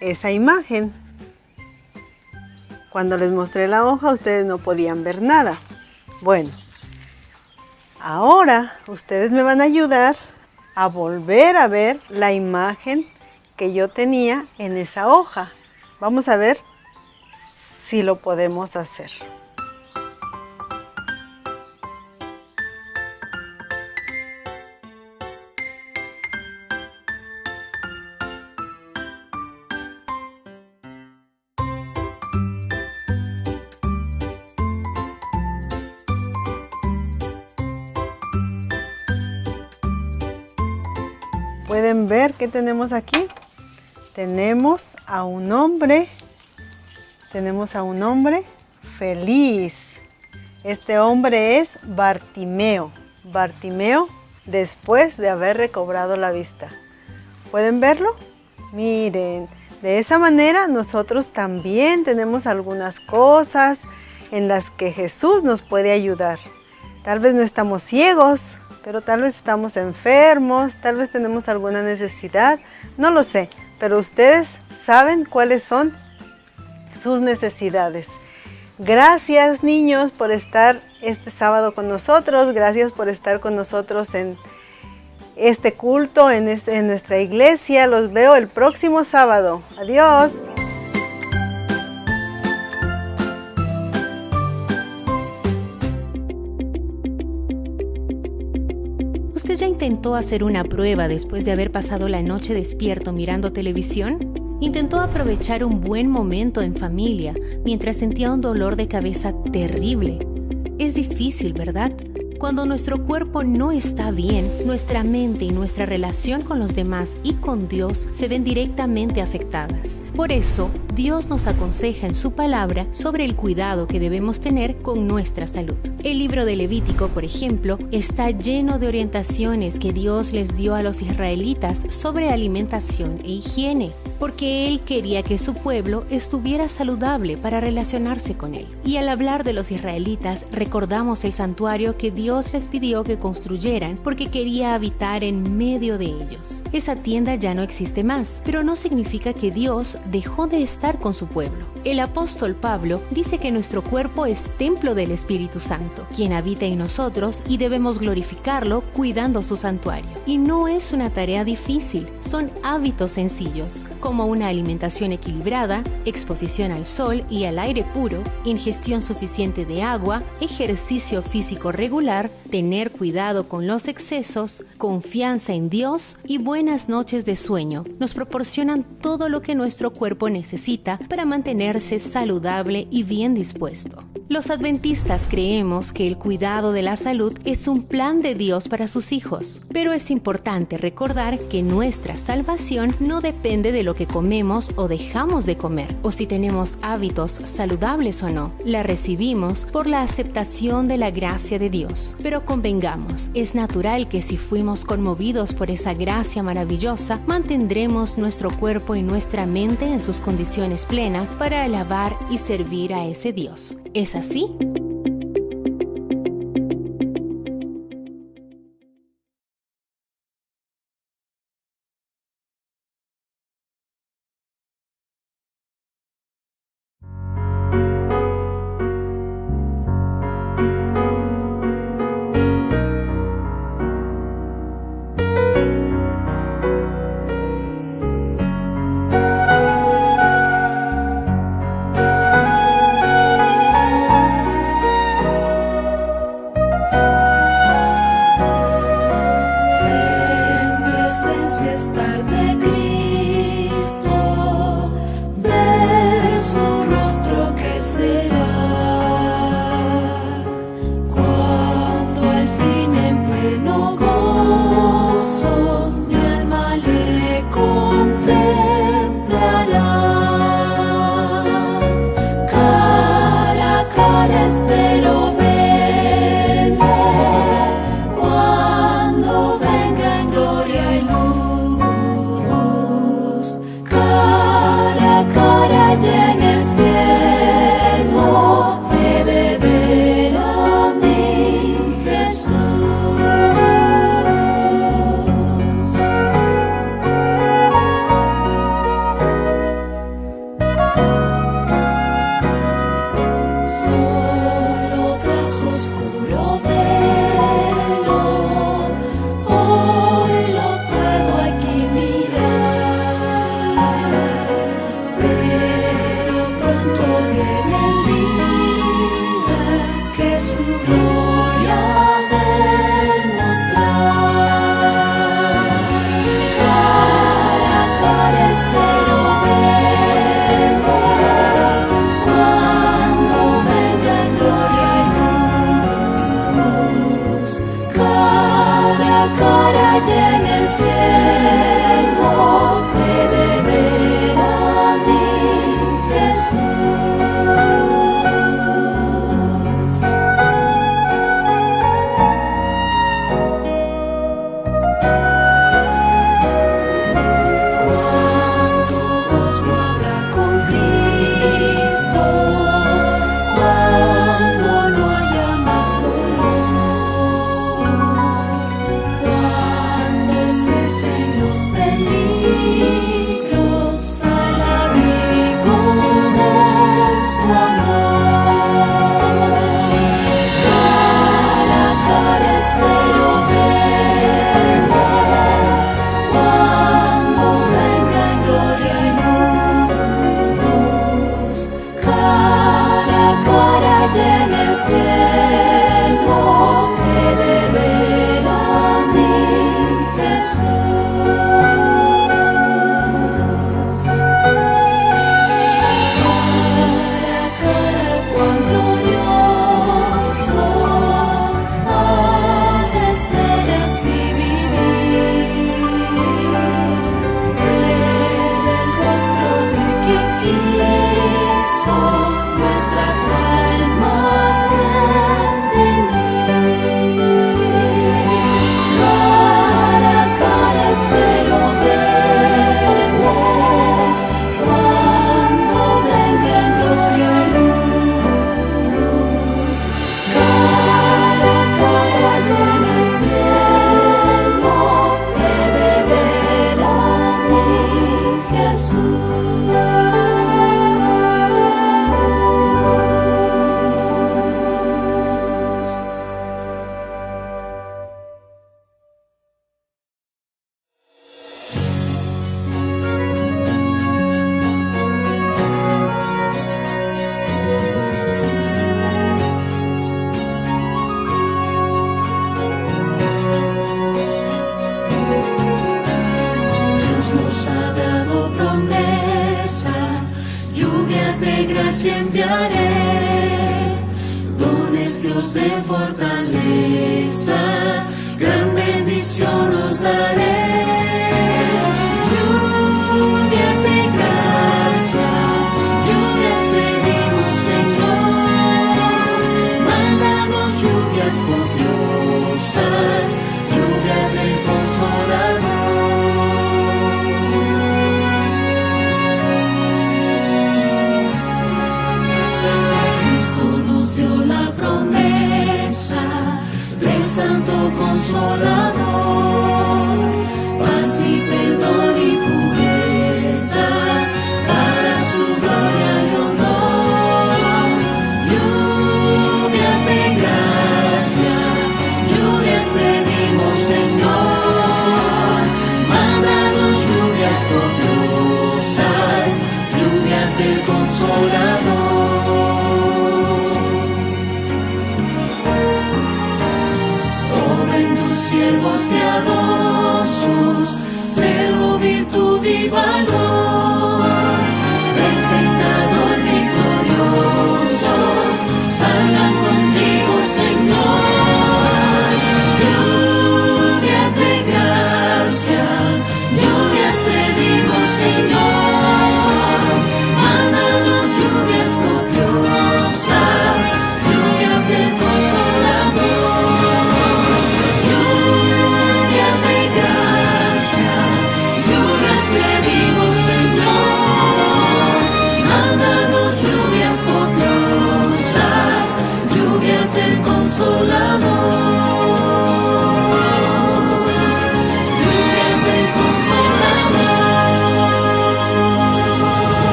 esa imagen. Cuando les mostré la hoja ustedes no podían ver nada. Bueno, ahora ustedes me van a ayudar a volver a ver la imagen que yo tenía en esa hoja. Vamos a ver si lo podemos hacer. ¿Pueden ver qué tenemos aquí? Tenemos a un hombre feliz. Este hombre es Bartimeo. Bartimeo después de haber recobrado la vista. ¿Pueden verlo? Miren, de esa manera nosotros también tenemos algunas cosas en las que Jesús nos puede ayudar. Tal vez no estamos ciegos, pero tal vez estamos enfermos, tal vez tenemos alguna necesidad, no lo sé, pero ustedes saben cuáles son sus necesidades. Gracias, niños, por estar este sábado con nosotros, gracias por estar con nosotros en este culto, en nuestra iglesia. Los veo el próximo sábado. Adiós. ¿Usted ya intentó hacer una prueba después de haber pasado la noche despierto mirando televisión? ¿Intentó aprovechar un buen momento en familia mientras sentía un dolor de cabeza terrible? Es difícil, ¿verdad? Cuando nuestro cuerpo no está bien, nuestra mente y nuestra relación con los demás y con Dios se ven directamente afectadas. Por eso, Dios nos aconseja en su palabra sobre el cuidado que debemos tener con nuestra salud. El libro de Levítico, por ejemplo, está lleno de orientaciones que Dios les dio a los israelitas sobre alimentación e higiene, porque Él quería que su pueblo estuviera saludable para relacionarse con Él. Y al hablar de los israelitas, recordamos el santuario que Dios les pidió que construyeran porque quería habitar en medio de ellos. Esa tienda ya no existe más, pero no significa que Dios dejó de estar con su pueblo. El apóstol Pablo dice que nuestro cuerpo es templo del Espíritu Santo, quien habita en nosotros y debemos glorificarlo cuidando su santuario. Y no es una tarea difícil, son hábitos sencillos, como una alimentación equilibrada, exposición al sol y al aire puro, ingestión suficiente de agua, ejercicio físico regular, tener cuidado con los excesos, confianza en Dios y buenas noches de sueño. Nos proporcionan todo lo que nuestro cuerpo necesita para mantenerse saludable y bien dispuesto. Los adventistas creemos que el cuidado de la salud es un plan de Dios para sus hijos, pero es importante recordar que nuestra salvación no depende de lo que comemos o dejamos de comer, o si tenemos hábitos saludables o no. La recibimos por la aceptación de la gracia de Dios. Pero convengamos, es natural que si fuimos conmovidos por esa gracia maravillosa, mantendremos nuestro cuerpo y nuestra mente en sus condiciones plenas para alabar y servir a ese Dios. ¿Es así?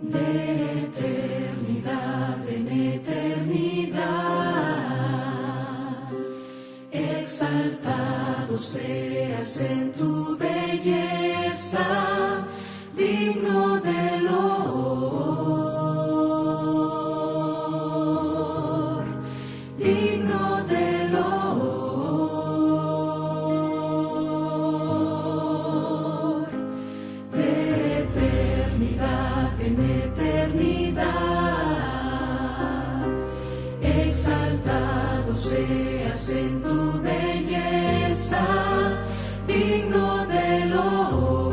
De eternidad en eternidad, exaltado seas en tu belleza, digno de loor, digno de loor, de eternidad en eternidad, exaltado seas en tu belleza, digno de loor.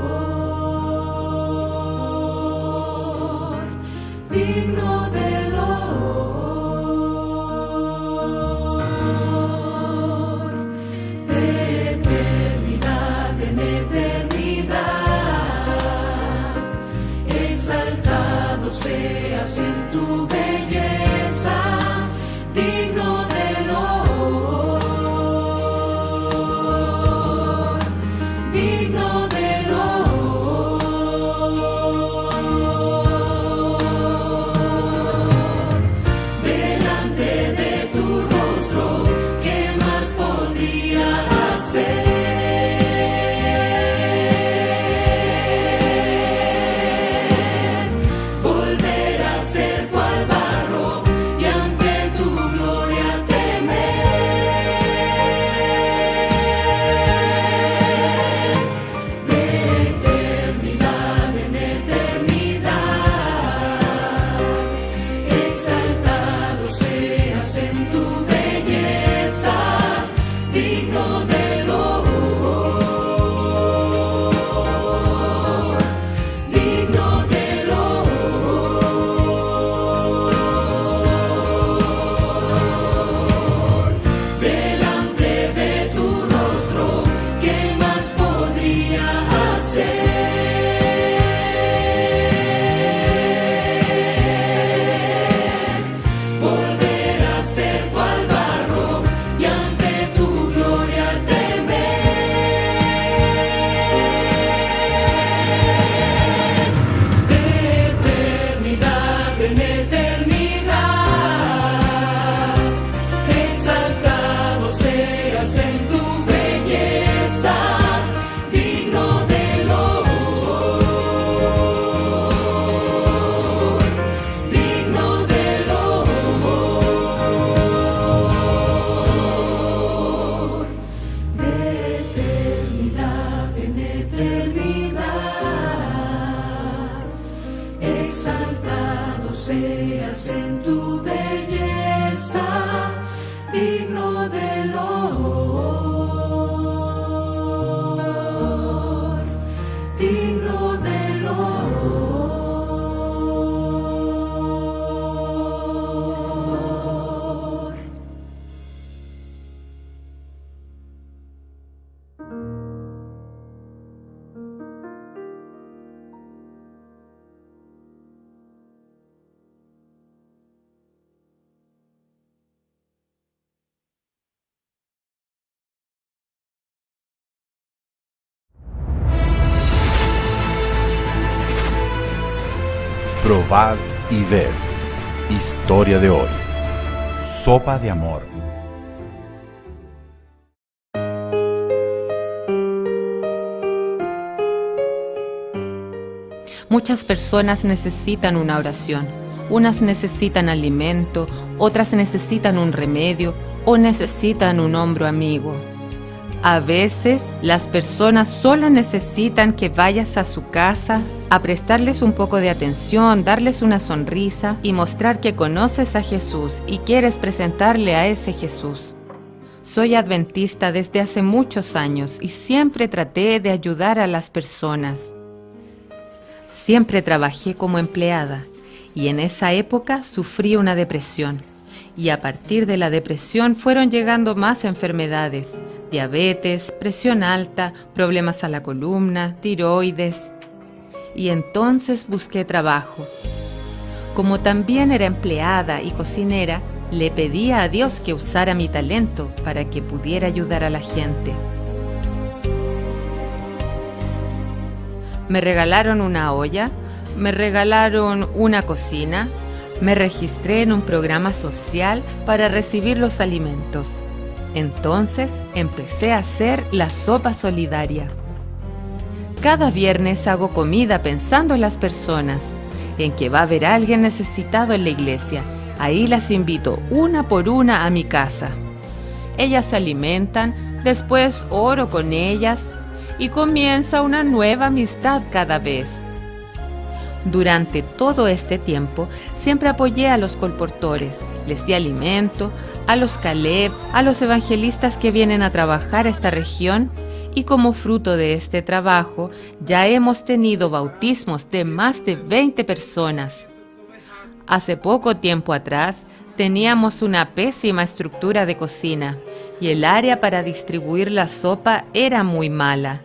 creas en tu belleza, digno del honor, digno del honor. Probad y ved. Historia de hoy. Sopa de amor. Muchas personas necesitan una oración. Unas necesitan alimento, otras necesitan un remedio o necesitan un hombro amigo. A veces, las personas solo necesitan que vayas a su casa a prestarles un poco de atención, darles una sonrisa y mostrar que conoces a Jesús y quieres presentarle a ese Jesús. Soy adventista desde hace muchos años y siempre traté de ayudar a las personas. Siempre trabajé como empleada y en esa época sufrí una depresión. Y a partir de la depresión fueron llegando más enfermedades: diabetes, presión alta, problemas a la columna, tiroides. Y entonces busqué trabajo. Como también era empleada y cocinera, le pedía a Dios que usara mi talento para que pudiera ayudar a la gente. Me regalaron una olla, me regalaron una cocina, me registré en un programa social para recibir los alimentos. Entonces empecé a hacer la sopa solidaria. Cada viernes hago comida pensando en las personas, en que va a haber alguien necesitado en la iglesia. Ahí las invito una por una a mi casa. Ellas se alimentan, después oro con ellas y comienza una nueva amistad cada vez. Durante todo este tiempo siempre apoyé a los colportores, les di alimento, a los Caleb, a los evangelistas que vienen a trabajar a esta región, y como fruto de este trabajo ya hemos tenido bautismos de más de 20 personas. Hace poco tiempo atrás teníamos una pésima estructura de cocina y el área para distribuir la sopa era muy mala.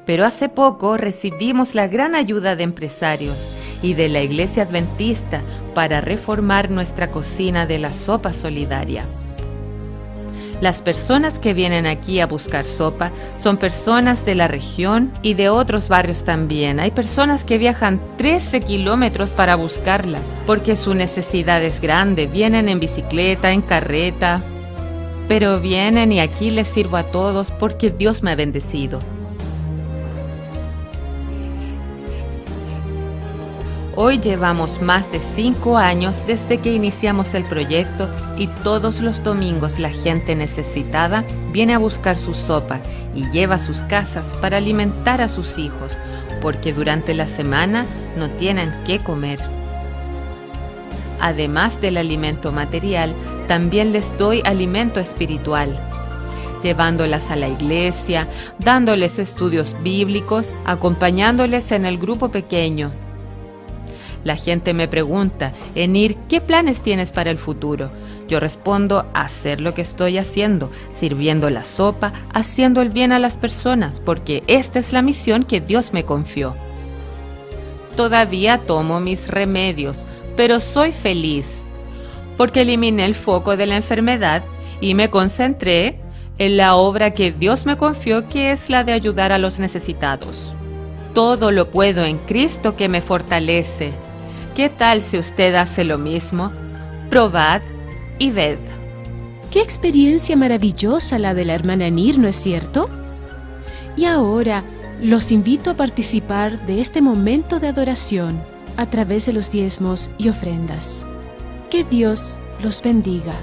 Pero hace poco recibimos la gran ayuda de empresarios y de la Iglesia Adventista para reformar nuestra cocina de la sopa solidaria. Las personas que vienen aquí a buscar sopa son personas de la región y de otros barrios también. Hay personas que viajan 13 kilómetros para buscarla porque su necesidad es grande. Vienen en bicicleta, en carreta, pero vienen y aquí les sirvo a todos porque Dios me ha bendecido. Hoy llevamos más de 5 años desde que iniciamos el proyecto y todos los domingos la gente necesitada viene a buscar su sopa y lleva a sus casas para alimentar a sus hijos, porque durante la semana no tienen qué comer. Además del alimento material, también les doy alimento espiritual, llevándolas a la iglesia, dándoles estudios bíblicos, acompañándoles en el grupo pequeño. La gente me pregunta, Enir, ¿qué planes tienes para el futuro? Yo respondo, hacer lo que estoy haciendo, sirviendo la sopa, haciendo el bien a las personas, porque esta es la misión que Dios me confió. Todavía tomo mis remedios, pero soy feliz, porque eliminé el foco de la enfermedad y me concentré en la obra que Dios me confió, que es la de ayudar a los necesitados. Todo lo puedo en Cristo que me fortalece. ¿Qué tal si usted hace lo mismo? Probad y ved. ¡Qué experiencia maravillosa la de la hermana Enir!, ¿no es cierto? Y ahora los invito a participar de este momento de adoración a través de los diezmos y ofrendas. Que Dios los bendiga.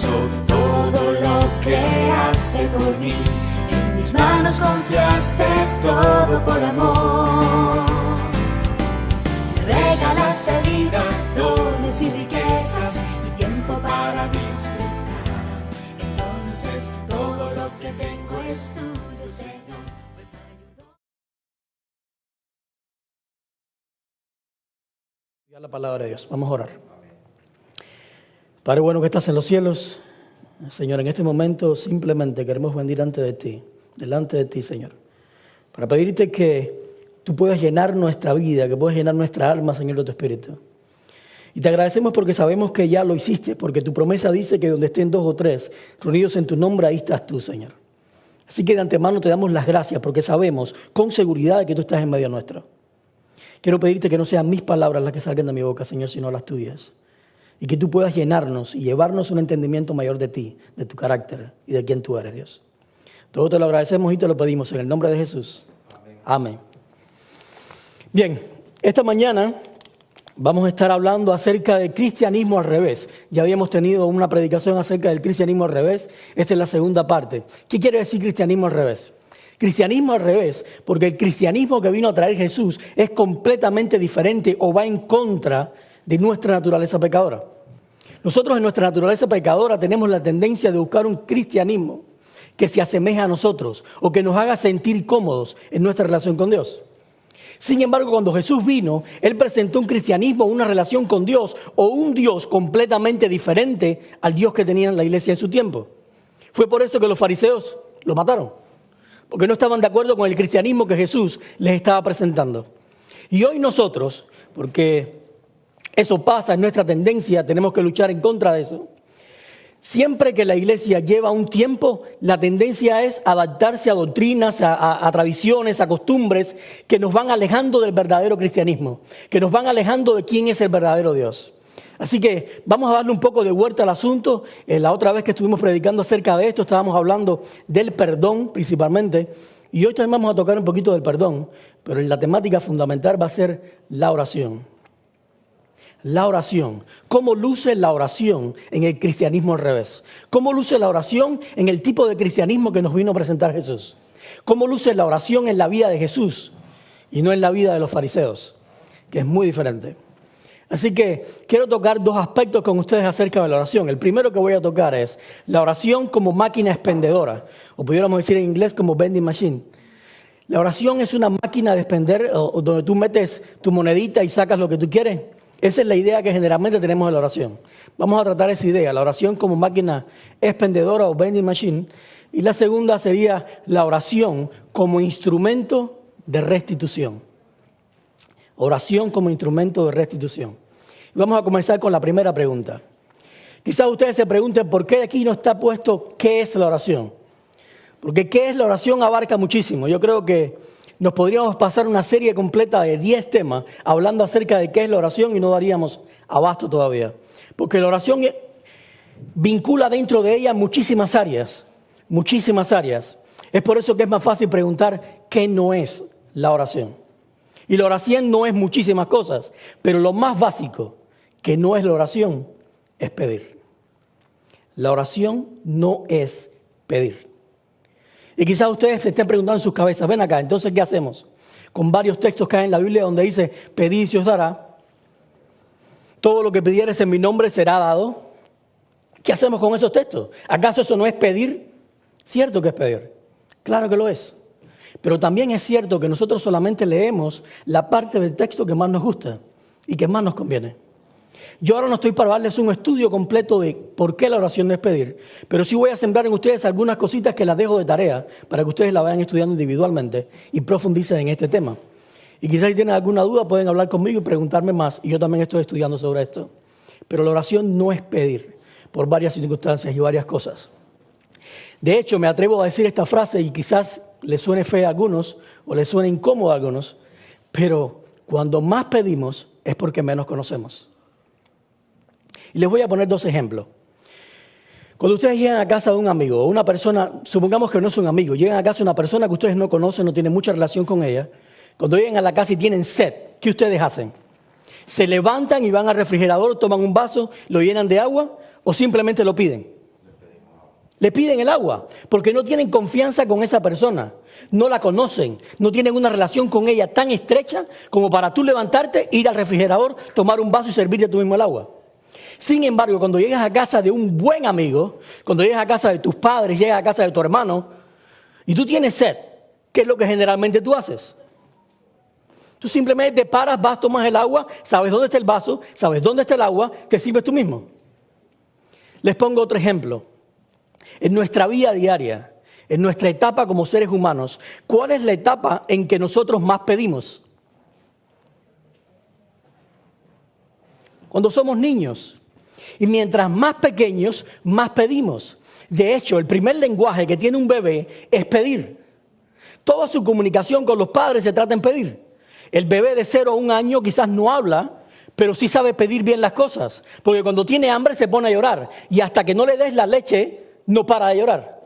eso, todo lo que haste por mí. En mis manos confiaste todo por amor. Me regalaste vida, dones y riquezas y tiempo para disfrutar. Entonces todo lo que tengo es tuyo, Señor. La palabra de Dios. Vamos a orar. Padre bueno que estás en los cielos, Señor, en este momento simplemente queremos venir delante de ti, Señor, para pedirte que tú puedas llenar nuestra vida, que puedas llenar nuestra alma, Señor, de tu Espíritu. Y te agradecemos porque sabemos que ya lo hiciste, porque tu promesa dice que donde estén 2 o 3 reunidos en tu nombre, ahí estás tú, Señor. Así que de antemano te damos las gracias porque sabemos con seguridad que tú estás en medio nuestro. Quiero pedirte que no sean mis palabras las que salgan de mi boca, Señor, sino las tuyas. Y que tú puedas llenarnos y llevarnos un entendimiento mayor de ti, de tu carácter y de quién tú eres, Dios. Todo te lo agradecemos y te lo pedimos en el nombre de Jesús. Amén. Bien, esta mañana vamos a estar hablando acerca del cristianismo al revés. Ya habíamos tenido una predicación acerca del cristianismo al revés. Esta es la segunda parte. ¿Qué quiere decir cristianismo al revés? Cristianismo al revés, porque el cristianismo que vino a traer Jesús es completamente diferente o va en contra de nuestra naturaleza pecadora. Nosotros en nuestra naturaleza pecadora tenemos la tendencia de buscar un cristianismo que se asemeje a nosotros o que nos haga sentir cómodos en nuestra relación con Dios. Sin embargo, cuando Jesús vino, Él presentó un cristianismo, una relación con Dios o un Dios completamente diferente al Dios que tenía la iglesia en su tiempo. Fue por eso que los fariseos lo mataron, porque no estaban de acuerdo con el cristianismo que Jesús les estaba presentando. Y hoy nosotros, porque eso pasa, es nuestra tendencia, tenemos que luchar en contra de eso. Siempre que la iglesia lleva un tiempo, la tendencia es adaptarse a doctrinas, a tradiciones, a costumbres que nos van alejando del verdadero cristianismo, que nos van alejando de quién es el verdadero Dios. Así que vamos a darle un poco de vuelta al asunto. La otra vez que estuvimos predicando acerca de esto, estábamos hablando del perdón principalmente. Y hoy también vamos a tocar un poquito del perdón, pero la temática fundamental va a ser la oración. La oración. ¿Cómo luce la oración en el cristianismo al revés? ¿Cómo luce la oración en el tipo de cristianismo que nos vino a presentar Jesús? ¿Cómo luce la oración en la vida de Jesús y no en la vida de los fariseos? Que es muy diferente. Así que quiero tocar 2 aspectos con ustedes acerca de la oración. El primero que voy a tocar es la oración como máquina expendedora, o pudiéramos decir en inglés como vending machine. La oración es una máquina de expender, donde tú metes tu monedita y sacas lo que tú quieres. Esa es la idea que generalmente tenemos de la oración. Vamos a tratar esa idea, la oración como máquina expendedora o vending machine. Y la segunda sería la oración como instrumento de restitución. Oración como instrumento de restitución. Y vamos a comenzar con la primera pregunta. Quizás ustedes se pregunten por qué aquí no está puesto qué es la oración. Porque qué es la oración abarca muchísimo. Yo creo que nos podríamos pasar una serie completa de 10 temas hablando acerca de qué es la oración y no daríamos abasto todavía. Porque la oración vincula dentro de ella muchísimas áreas. Muchísimas áreas. Es por eso que es más fácil preguntar qué no es la oración. Y la oración no es muchísimas cosas, pero lo más básico que no es la oración es pedir. La oración no es pedir. Y quizás ustedes se estén preguntando en sus cabezas, ven acá, entonces ¿qué hacemos? Con varios textos que hay en la Biblia donde dice, pedid y se os dará. Todo lo que pidieres en mi nombre será dado. ¿Qué hacemos con esos textos? ¿Acaso eso no es pedir? Cierto que es pedir. Claro que lo es. Pero también es cierto que nosotros solamente leemos la parte del texto que más nos gusta y que más nos conviene. Yo ahora no estoy para darles un estudio completo de por qué la oración no es pedir, pero sí voy a sembrar en ustedes algunas cositas que las dejo de tarea para que ustedes la vayan estudiando individualmente y profundicen en este tema. Y quizás si tienen alguna duda pueden hablar conmigo y preguntarme más, y yo también estoy estudiando sobre esto. Pero la oración no es pedir, por varias circunstancias y varias cosas. De hecho, me atrevo a decir esta frase y quizás les suene fea a algunos o les suene incómodo a algunos, pero cuando más pedimos es porque menos conocemos. Y les voy a poner 2 ejemplos. Cuando ustedes llegan a casa de un amigo o una persona, supongamos que no es un amigo, llegan a casa de una persona que ustedes no conocen, no tienen mucha relación con ella, cuando llegan a la casa y tienen sed, ¿qué ustedes hacen? ¿Se levantan y van al refrigerador, toman un vaso, lo llenan de agua o simplemente lo piden? Le piden el agua porque no tienen confianza con esa persona. No la conocen, no tienen una relación con ella tan estrecha como para tú levantarte, ir al refrigerador, tomar un vaso y servirte tú mismo el agua. Sin embargo, cuando llegas a casa de un buen amigo, cuando llegas a casa de tus padres, llegas a casa de tu hermano y tú tienes sed, ¿qué es lo que generalmente tú haces? Tú simplemente te paras, vas, tomas el agua, sabes dónde está el vaso, sabes dónde está el agua, te sirves tú mismo. Les pongo otro ejemplo. En nuestra vida diaria, en nuestra etapa como seres humanos, ¿cuál es la etapa en que nosotros más pedimos? Cuando somos niños. Y mientras más pequeños, más pedimos. De hecho, el primer lenguaje que tiene un bebé es pedir. Toda su comunicación con los padres se trata en pedir. El bebé de 0 a 1 año quizás no habla, pero sí sabe pedir bien las cosas. Porque cuando tiene hambre se pone a llorar. Y hasta que no le des la leche, no para de llorar.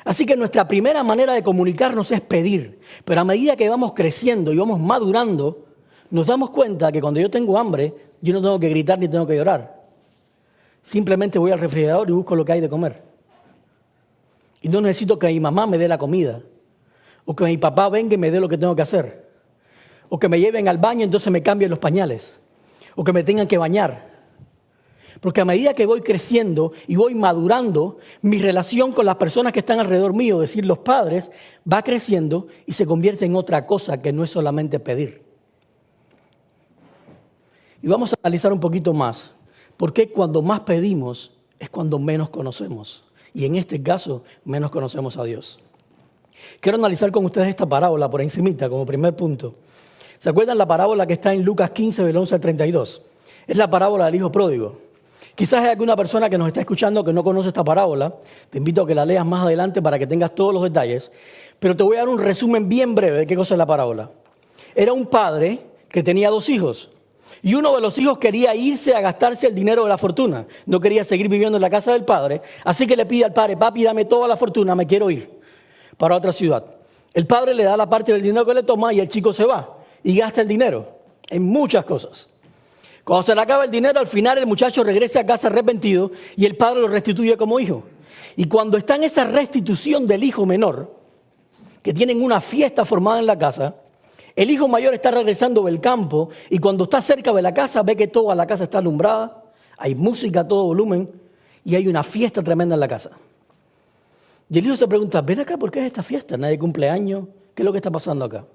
Así que nuestra primera manera de comunicarnos es pedir. Pero a medida que vamos creciendo y vamos madurando, nos damos cuenta que cuando yo tengo hambre, yo no tengo que gritar ni tengo que llorar. Simplemente voy al refrigerador y busco lo que hay de comer. Y no necesito que mi mamá me dé la comida. O que mi papá venga y me dé lo que tengo que hacer. O que me lleven al baño y entonces me cambien los pañales. O que me tengan que bañar. Porque a medida que voy creciendo y voy madurando, mi relación con las personas que están alrededor mío, es decir, los padres, va creciendo y se convierte en otra cosa que no es solamente pedir. Y vamos a analizar un poquito más. ¿Por qué cuando más pedimos es cuando menos conocemos? Y en este caso, menos conocemos a Dios. Quiero analizar con ustedes esta parábola por encimita como primer punto. ¿Se acuerdan la parábola que está en Lucas 15, del 11 al 32? Es la parábola del hijo pródigo. Quizás hay alguna persona que nos está escuchando que no conoce esta parábola. Te invito a que la leas más adelante para que tengas todos los detalles. Pero te voy a dar un resumen bien breve de qué cosa es la parábola. Era un padre que tenía 2 hijos. Y uno de los hijos quería irse a gastarse el dinero de la fortuna. No quería seguir viviendo en la casa del padre. Así que le pide al padre: papi, dame toda la fortuna, me quiero ir para otra ciudad. El padre le da la parte del dinero que le toma y el chico se va y gasta el dinero en muchas cosas. Cuando se le acaba el dinero, al final el muchacho regresa a casa arrepentido y el padre lo restituye como hijo. Y cuando está en esa restitución del hijo menor, que tienen una fiesta formada en la casa, el hijo mayor está regresando del campo y cuando está cerca de la casa ve que toda la casa está alumbrada, hay música a todo volumen y hay una fiesta tremenda en la casa. Y el hijo se pregunta: ven acá, ¿por qué es esta fiesta? ¿Nadie cumple años? ¿Qué es lo que está pasando acá?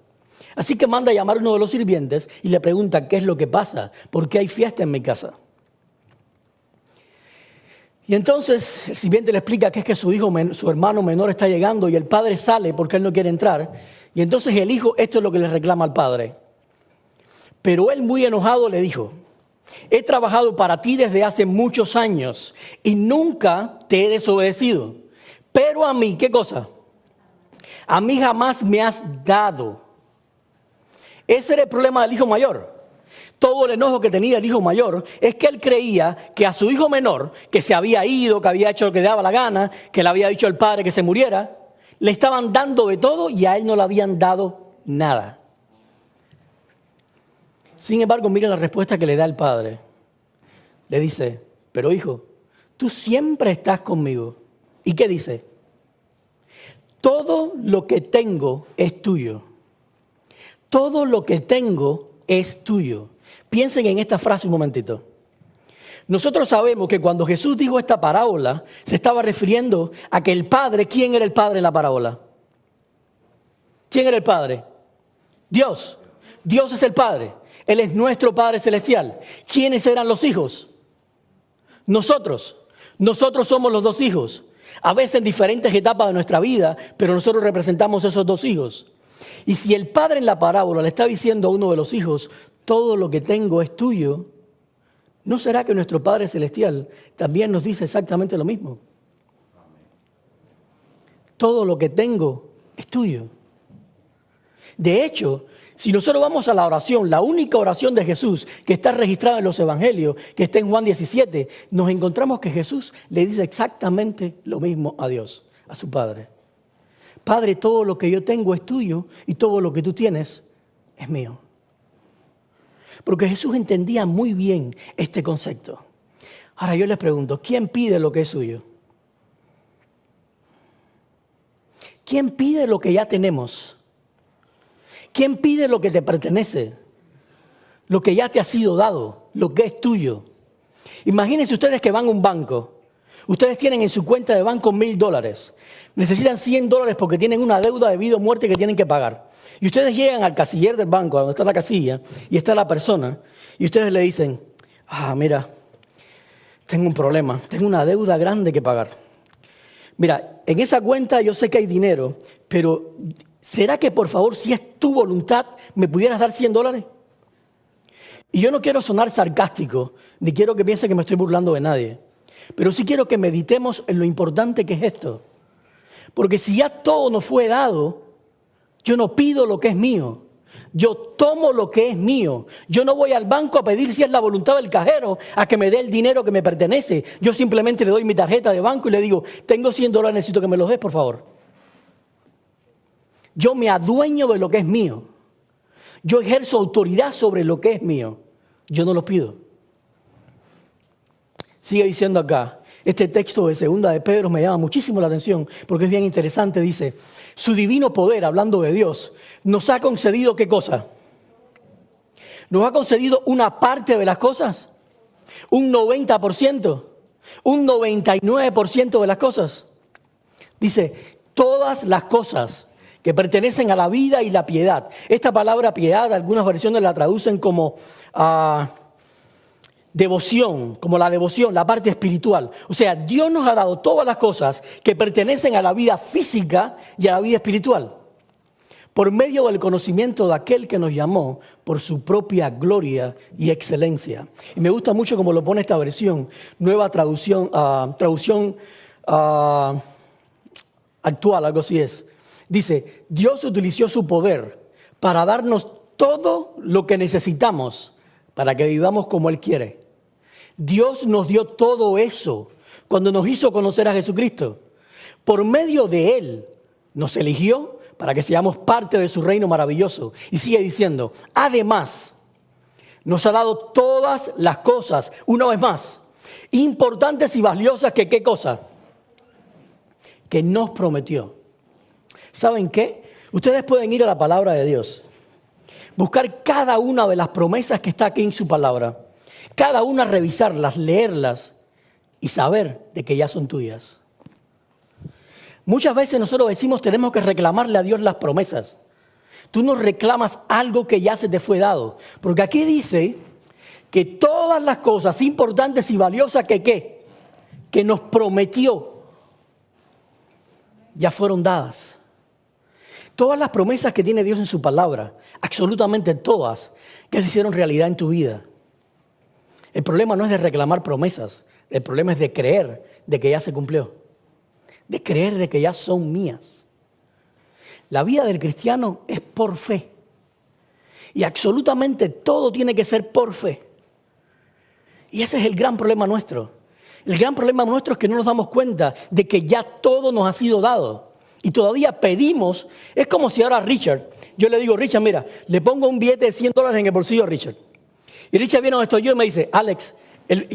Así que manda a llamar a uno de los sirvientes y le pregunta: ¿qué es lo que pasa? ¿Por qué hay fiesta en mi casa? Y entonces el sirviente le explica que es que su hermano menor está llegando y el padre sale porque él no quiere entrar. Y entonces el hijo, esto es lo que le reclama al padre. Pero él, muy enojado, le dijo: he trabajado para ti desde hace muchos años y nunca te he desobedecido. Pero a mí, ¿qué cosa? A mí jamás me has dado. Ese era el problema del hijo mayor. Todo el enojo que tenía el hijo mayor es que él creía que a su hijo menor, que se había ido, que había hecho lo que le daba la gana, que le había dicho al padre que se muriera, le estaban dando de todo y a él no le habían dado nada. Sin embargo, mira la respuesta que le da el padre. Le dice: pero hijo, tú siempre estás conmigo. ¿Y qué dice? Todo lo que tengo es tuyo. Todo lo que tengo es tuyo. Piensen en esta frase un momentito. Nosotros sabemos que cuando Jesús dijo esta parábola, se estaba refiriendo a que el Padre, ¿quién era el Padre en la parábola? ¿Quién era el Padre? Dios. Dios es el Padre. Él es nuestro Padre Celestial. ¿Quiénes eran los hijos? Nosotros. Nosotros somos los 2 hijos. A veces en diferentes etapas de nuestra vida, pero nosotros representamos esos 2 hijos. Y si el padre en la parábola le está diciendo a uno de los hijos: todo lo que tengo es tuyo, ¿no será que nuestro Padre Celestial también nos dice exactamente lo mismo? Todo lo que tengo es tuyo. De hecho, si nosotros vamos a la oración, la única oración de Jesús que está registrada en los evangelios, que está en Juan 17, nos encontramos que Jesús le dice exactamente lo mismo a Dios, a su Padre. Padre, todo lo que yo tengo es tuyo y todo lo que tú tienes es mío. Porque Jesús entendía muy bien este concepto. Ahora yo les pregunto: ¿quién pide lo que es suyo? ¿Quién pide lo que ya tenemos? ¿Quién pide lo que te pertenece? Lo que ya te ha sido dado, lo que es tuyo. Imagínense ustedes que van a un banco. Ustedes tienen en su cuenta de banco $1,000. Necesitan $100 porque tienen una deuda de vida o muerte que tienen que pagar. Y ustedes llegan al casiller del banco, donde está la casilla, y está la persona, y ustedes le dicen, mira, tengo un problema, tengo una deuda grande que pagar. Mira, en esa cuenta yo sé que hay dinero, pero ¿será que por favor, si es tu voluntad, me pudieras dar $100? Y yo no quiero sonar sarcástico, ni quiero que piense que me estoy burlando de nadie, pero sí quiero que meditemos en lo importante que es esto. Porque si ya todo nos fue dado, yo no pido lo que es mío, yo tomo lo que es mío. Yo no voy al banco a pedir si es la voluntad del cajero a que me dé el dinero que me pertenece. Yo simplemente le doy mi tarjeta de banco y le digo, tengo $100, necesito que me los des, por favor. Yo me adueño de lo que es mío. Yo ejerzo autoridad sobre lo que es mío. Yo no lo pido. Sigue diciendo acá, este texto de segunda de Pedro me llama muchísimo la atención porque es bien interesante. Dice, su divino poder, hablando de Dios, nos ha concedido ¿qué cosa? Nos ha concedido una parte de las cosas, un 90%, un 99% de las cosas. Dice, todas las cosas que pertenecen a la vida y la piedad. Esta palabra piedad, algunas versiones la traducen como devoción, como la devoción, la parte espiritual. O sea, Dios nos ha dado todas las cosas que pertenecen a la vida física y a la vida espiritual, por medio del conocimiento de aquel que nos llamó por su propia gloria y excelencia. Y me gusta mucho como lo pone esta versión, nueva traducción actual, algo así es. Dice, Dios utilizó su poder para darnos todo lo que necesitamos para que vivamos como Él quiere. Dios nos dio todo eso cuando nos hizo conocer a Jesucristo. Por medio de Él nos eligió para que seamos parte de su reino maravilloso. Y sigue diciendo, además, nos ha dado todas las cosas, una vez más, importantes y valiosas que ¿qué cosa? Que nos prometió. ¿Saben qué? Ustedes pueden ir a la palabra de Dios, buscar cada una de las promesas que está aquí en su palabra, cada una revisarlas, leerlas y saber de que ya son tuyas. Muchas veces nosotros decimos tenemos que reclamarle a Dios las promesas. Tú no reclamas algo que ya se te fue dado, porque aquí dice que todas las cosas importantes y valiosas que nos prometió ya fueron dadas. Todas las promesas que tiene Dios en su palabra, absolutamente todas, que se hicieron realidad en tu vida. El problema no es de reclamar promesas, el problema es de creer de que ya se cumplió, de creer de que ya son mías. La vida del cristiano es por fe y absolutamente todo tiene que ser por fe. Y ese es el gran problema nuestro. El gran problema nuestro es que no nos damos cuenta de que ya todo nos ha sido dado. Y todavía pedimos, es como si ahora Richard, yo le digo, Richard, mira, le pongo un billete de $100 en el bolsillo a Richard. Y Richard viene donde estoy yo y me dice, Alex,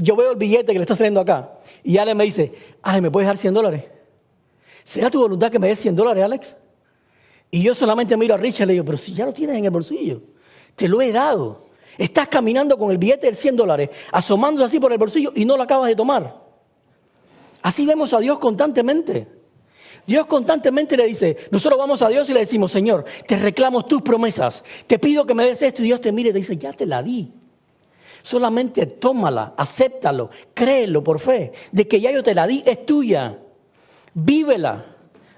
yo veo el billete que le está saliendo acá. Y Alex me dice, ¿me puedes dar $100? ¿Será tu voluntad que me des $100, Alex? Y yo solamente miro a Richard y le digo, pero si ya lo tienes en el bolsillo, te lo he dado. Estás caminando con el billete de $100, asomándose así por el bolsillo y no lo acabas de tomar. Así vemos a Dios constantemente. Dios constantemente le dice, nosotros vamos a Dios y le decimos, Señor, te reclamo tus promesas, te pido que me des esto, y Dios te mira y te dice, ya te la di. Solamente tómala, acéptalo, créelo por fe, de que ya yo te la di, es tuya. Vívela,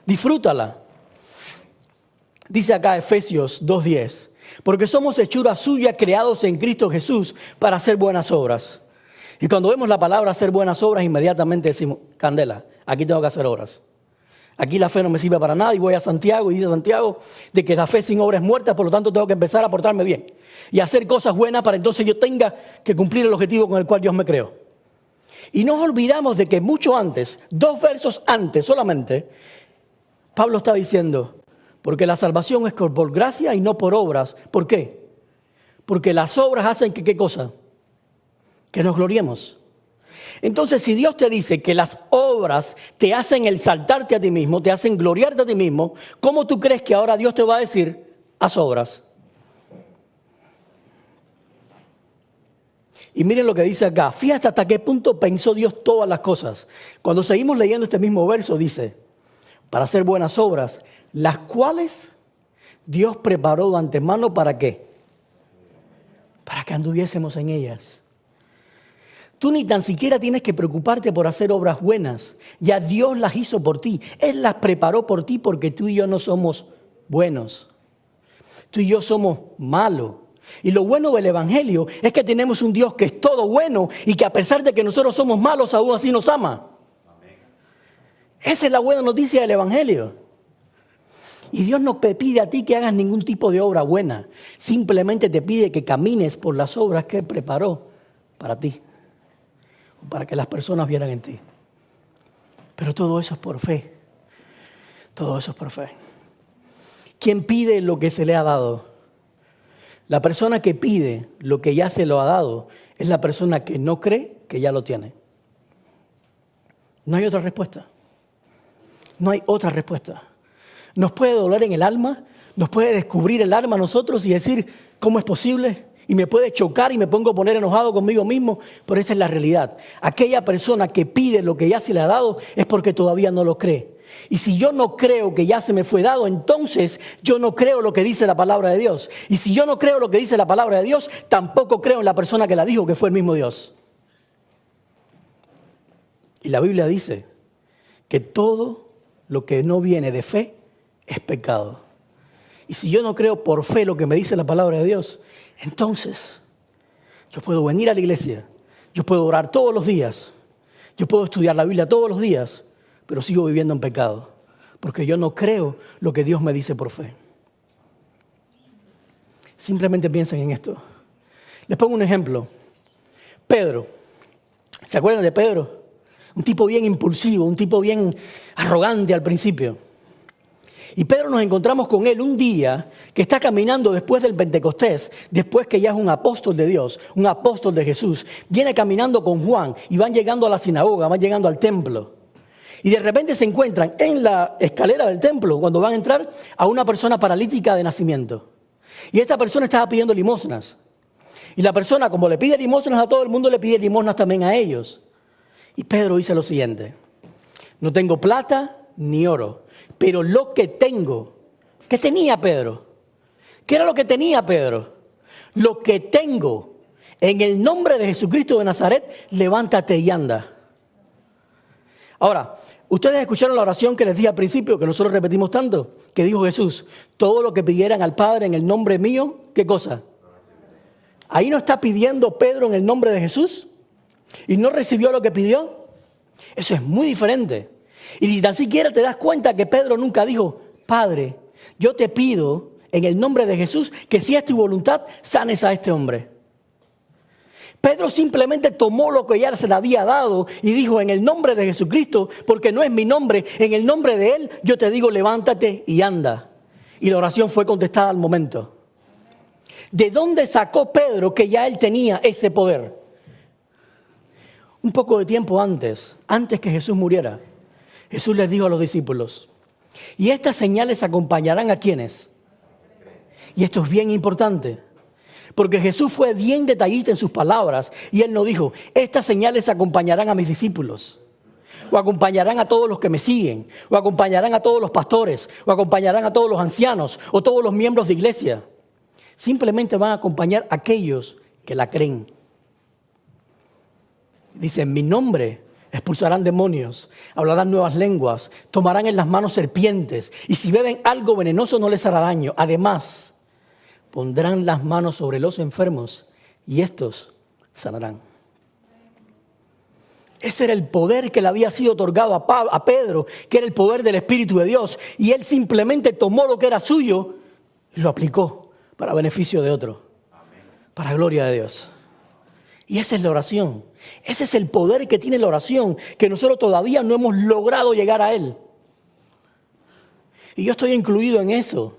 disfrútala. Dice acá Efesios 2:10, porque somos hechura suya, creados en Cristo Jesús para hacer buenas obras. Y cuando vemos la palabra hacer buenas obras, inmediatamente decimos, candela, aquí tengo que hacer obras. Aquí la fe no me sirve para nada y voy a Santiago y dice Santiago de que la fe sin obra es muerta, por lo tanto tengo que empezar a portarme bien y hacer cosas buenas para entonces yo tenga que cumplir el objetivo con el cual Dios me creó. Y nos olvidamos de que mucho antes, 2 versos antes solamente, Pablo está diciendo, porque la salvación es por gracia y no por obras. ¿Por qué? Porque las obras hacen que ¿qué cosa? Que nos gloriemos. Entonces, si Dios te dice que las obras te hacen exaltarte a ti mismo, te hacen gloriarte a ti mismo, ¿cómo tú crees que ahora Dios te va a decir, haz obras? Y miren lo que dice acá. Fíjate hasta qué punto pensó Dios todas las cosas. Cuando seguimos leyendo este mismo verso, dice, para hacer buenas obras, las cuales Dios preparó de antemano, ¿para qué? Para que anduviésemos en ellas. Tú ni tan siquiera tienes que preocuparte por hacer obras buenas. Ya Dios las hizo por ti. Él las preparó por ti porque tú y yo no somos buenos. Tú y yo somos malos. Y lo bueno del Evangelio es que tenemos un Dios que es todo bueno y que a pesar de que nosotros somos malos, aún así nos ama. Amén. Esa es la buena noticia del Evangelio. Y Dios no te pide a ti que hagas ningún tipo de obra buena. Simplemente te pide que camines por las obras que Él preparó para ti. Para que las personas vieran en ti. Pero todo eso es por fe. Todo eso es por fe. ¿Quién pide lo que se le ha dado? La persona que pide lo que ya se lo ha dado es la persona que no cree que ya lo tiene. No hay otra respuesta. No hay otra respuesta. Nos puede doler en el alma, nos puede descubrir el alma a nosotros y decir, ¿cómo es posible? Y me puede chocar y me pongo a poner enojado conmigo mismo, pero esa es la realidad. Aquella persona que pide lo que ya se le ha dado es porque todavía no lo cree. Y si yo no creo que ya se me fue dado, entonces yo no creo lo que dice la palabra de Dios. Y si yo no creo lo que dice la palabra de Dios, tampoco creo en la persona que la dijo, que fue el mismo Dios. Y la Biblia dice que todo lo que no viene de fe es pecado. Y si yo no creo por fe lo que me dice la palabra de Dios, entonces yo puedo venir a la iglesia, yo puedo orar todos los días, yo puedo estudiar la Biblia todos los días, pero sigo viviendo en pecado, porque yo no creo lo que Dios me dice por fe. Simplemente piensen en esto. Les pongo un ejemplo. Pedro. ¿Se acuerdan de Pedro? Un tipo bien impulsivo, un tipo bien arrogante al principio. Y Pedro nos encontramos con él un día que está caminando después del Pentecostés, después que ya es un apóstol de Dios, un apóstol de Jesús. Viene caminando con Juan y van llegando a la sinagoga, van llegando al templo. Y de repente se encuentran en la escalera del templo, cuando van a entrar, a una persona paralítica de nacimiento. Y esta persona estaba pidiendo limosnas. Y la persona, como le pide limosnas a todo el mundo, le pide limosnas también a ellos. Y Pedro dice lo siguiente: no tengo plata ni oro, pero lo que tengo. ¿Qué tenía Pedro? ¿Qué era lo que tenía Pedro? Lo que tengo, en el nombre de Jesucristo de Nazaret, levántate y anda. Ahora, ustedes escucharon la oración que les dije al principio, que nosotros repetimos tanto, que dijo Jesús: todo lo que pidieran al Padre en el nombre mío, ¿qué cosa? Ahí no está pidiendo Pedro en el nombre de Jesús y no recibió lo que pidió. Eso es muy diferente. Y ni tan siquiera te das cuenta que Pedro nunca dijo: Padre, yo te pido en el nombre de Jesús que si es tu voluntad, sanes a este hombre. Pedro simplemente tomó lo que ya se le había dado y dijo: en el nombre de Jesucristo, porque no es mi nombre, en el nombre de Él, yo te digo, levántate y anda. Y la oración fue contestada al momento. ¿De dónde sacó Pedro que ya él tenía ese poder? Un poco de tiempo antes que Jesús muriera, Jesús les dijo a los discípulos: y estas señales acompañarán a ¿quiénes? Y esto es bien importante. Porque Jesús fue bien detallista en sus palabras y Él no dijo: estas señales acompañarán a mis discípulos, o acompañarán a todos los que me siguen, o acompañarán a todos los pastores, o acompañarán a todos los ancianos, o todos los miembros de iglesia. Simplemente van a acompañar a aquellos que la creen. Dice: en mi nombre expulsarán demonios, hablarán nuevas lenguas, tomarán en las manos serpientes, y si beben algo venenoso no les hará daño. Además, pondrán las manos sobre los enfermos y estos sanarán. Ese era el poder que le había sido otorgado a Pedro, que era el poder del Espíritu de Dios. Y él simplemente tomó lo que era suyo y lo aplicó para beneficio de otro, para gloria de Dios. Y esa es la oración. Ese es el poder que tiene la oración, que nosotros todavía no hemos logrado llegar a él. Y yo estoy incluido en eso.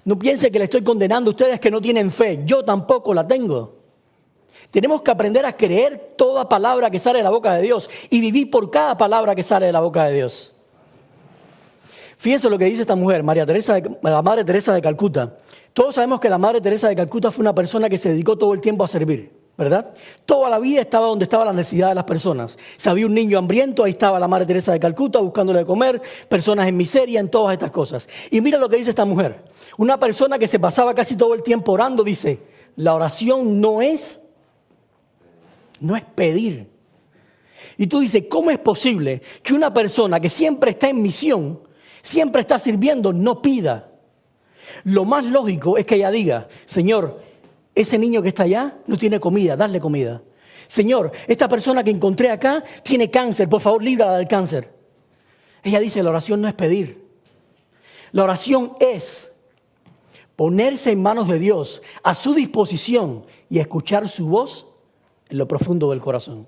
No piense que le estoy condenando a ustedes que no tienen fe. Yo tampoco la tengo. Tenemos que aprender a creer toda palabra que sale de la boca de Dios y vivir por cada palabra que sale de la boca de Dios. Fíjense lo que dice esta mujer, la Madre Teresa de Calcuta. Todos sabemos que la Madre Teresa de Calcuta fue una persona que se dedicó todo el tiempo a servir, ¿verdad? Toda la vida estaba donde estaba la necesidad de las personas. Si había un niño hambriento, ahí estaba la Madre Teresa de Calcuta buscándole de comer, personas en miseria, en todas estas cosas. Y mira lo que dice esta mujer. Una persona que se pasaba casi todo el tiempo orando dice, la oración no es pedir. Y tú dices, ¿cómo es posible que una persona que siempre está en misión, siempre está sirviendo, no pida? Lo más lógico es que ella diga, Señor, ese niño que está allá no tiene comida, dale comida. Señor, esta persona que encontré acá tiene cáncer, por favor, líbrala del cáncer. Ella dice, la oración no es pedir. La oración es ponerse en manos de Dios, a su disposición y escuchar su voz en lo profundo del corazón.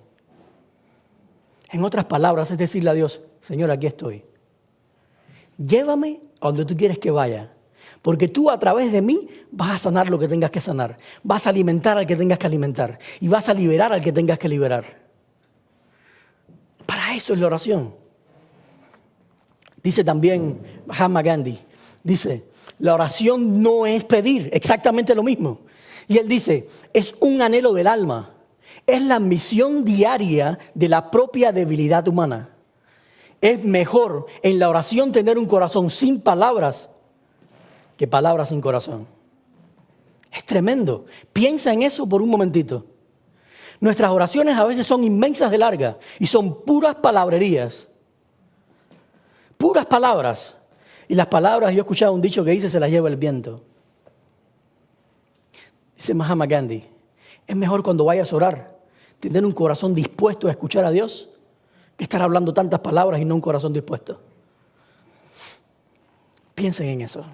En otras palabras, es decirle a Dios, Señor, aquí estoy. Llévame a donde tú quieres que vaya. Porque tú a través de mí vas a sanar lo que tengas que sanar. Vas a alimentar al que tengas que alimentar. Y vas a liberar al que tengas que liberar. Para eso es la oración. Dice también Mahatma Gandhi. Dice, la oración no es pedir. Exactamente lo mismo. Y él dice, es un anhelo del alma. Es la misión diaria de la propia debilidad humana. Es mejor en la oración tener un corazón sin palabras que palabras sin corazón. Es tremendo. Piensa en eso por un momentito. Nuestras oraciones a veces son inmensas de larga y son puras palabrerías. Puras palabras. Y las palabras, yo he escuchado un dicho que dice, se las lleva el viento. Dice Mahatma Gandhi, es mejor cuando vayas a orar, tener un corazón dispuesto a escuchar a Dios, que estar hablando tantas palabras y no un corazón dispuesto. Piensen en eso.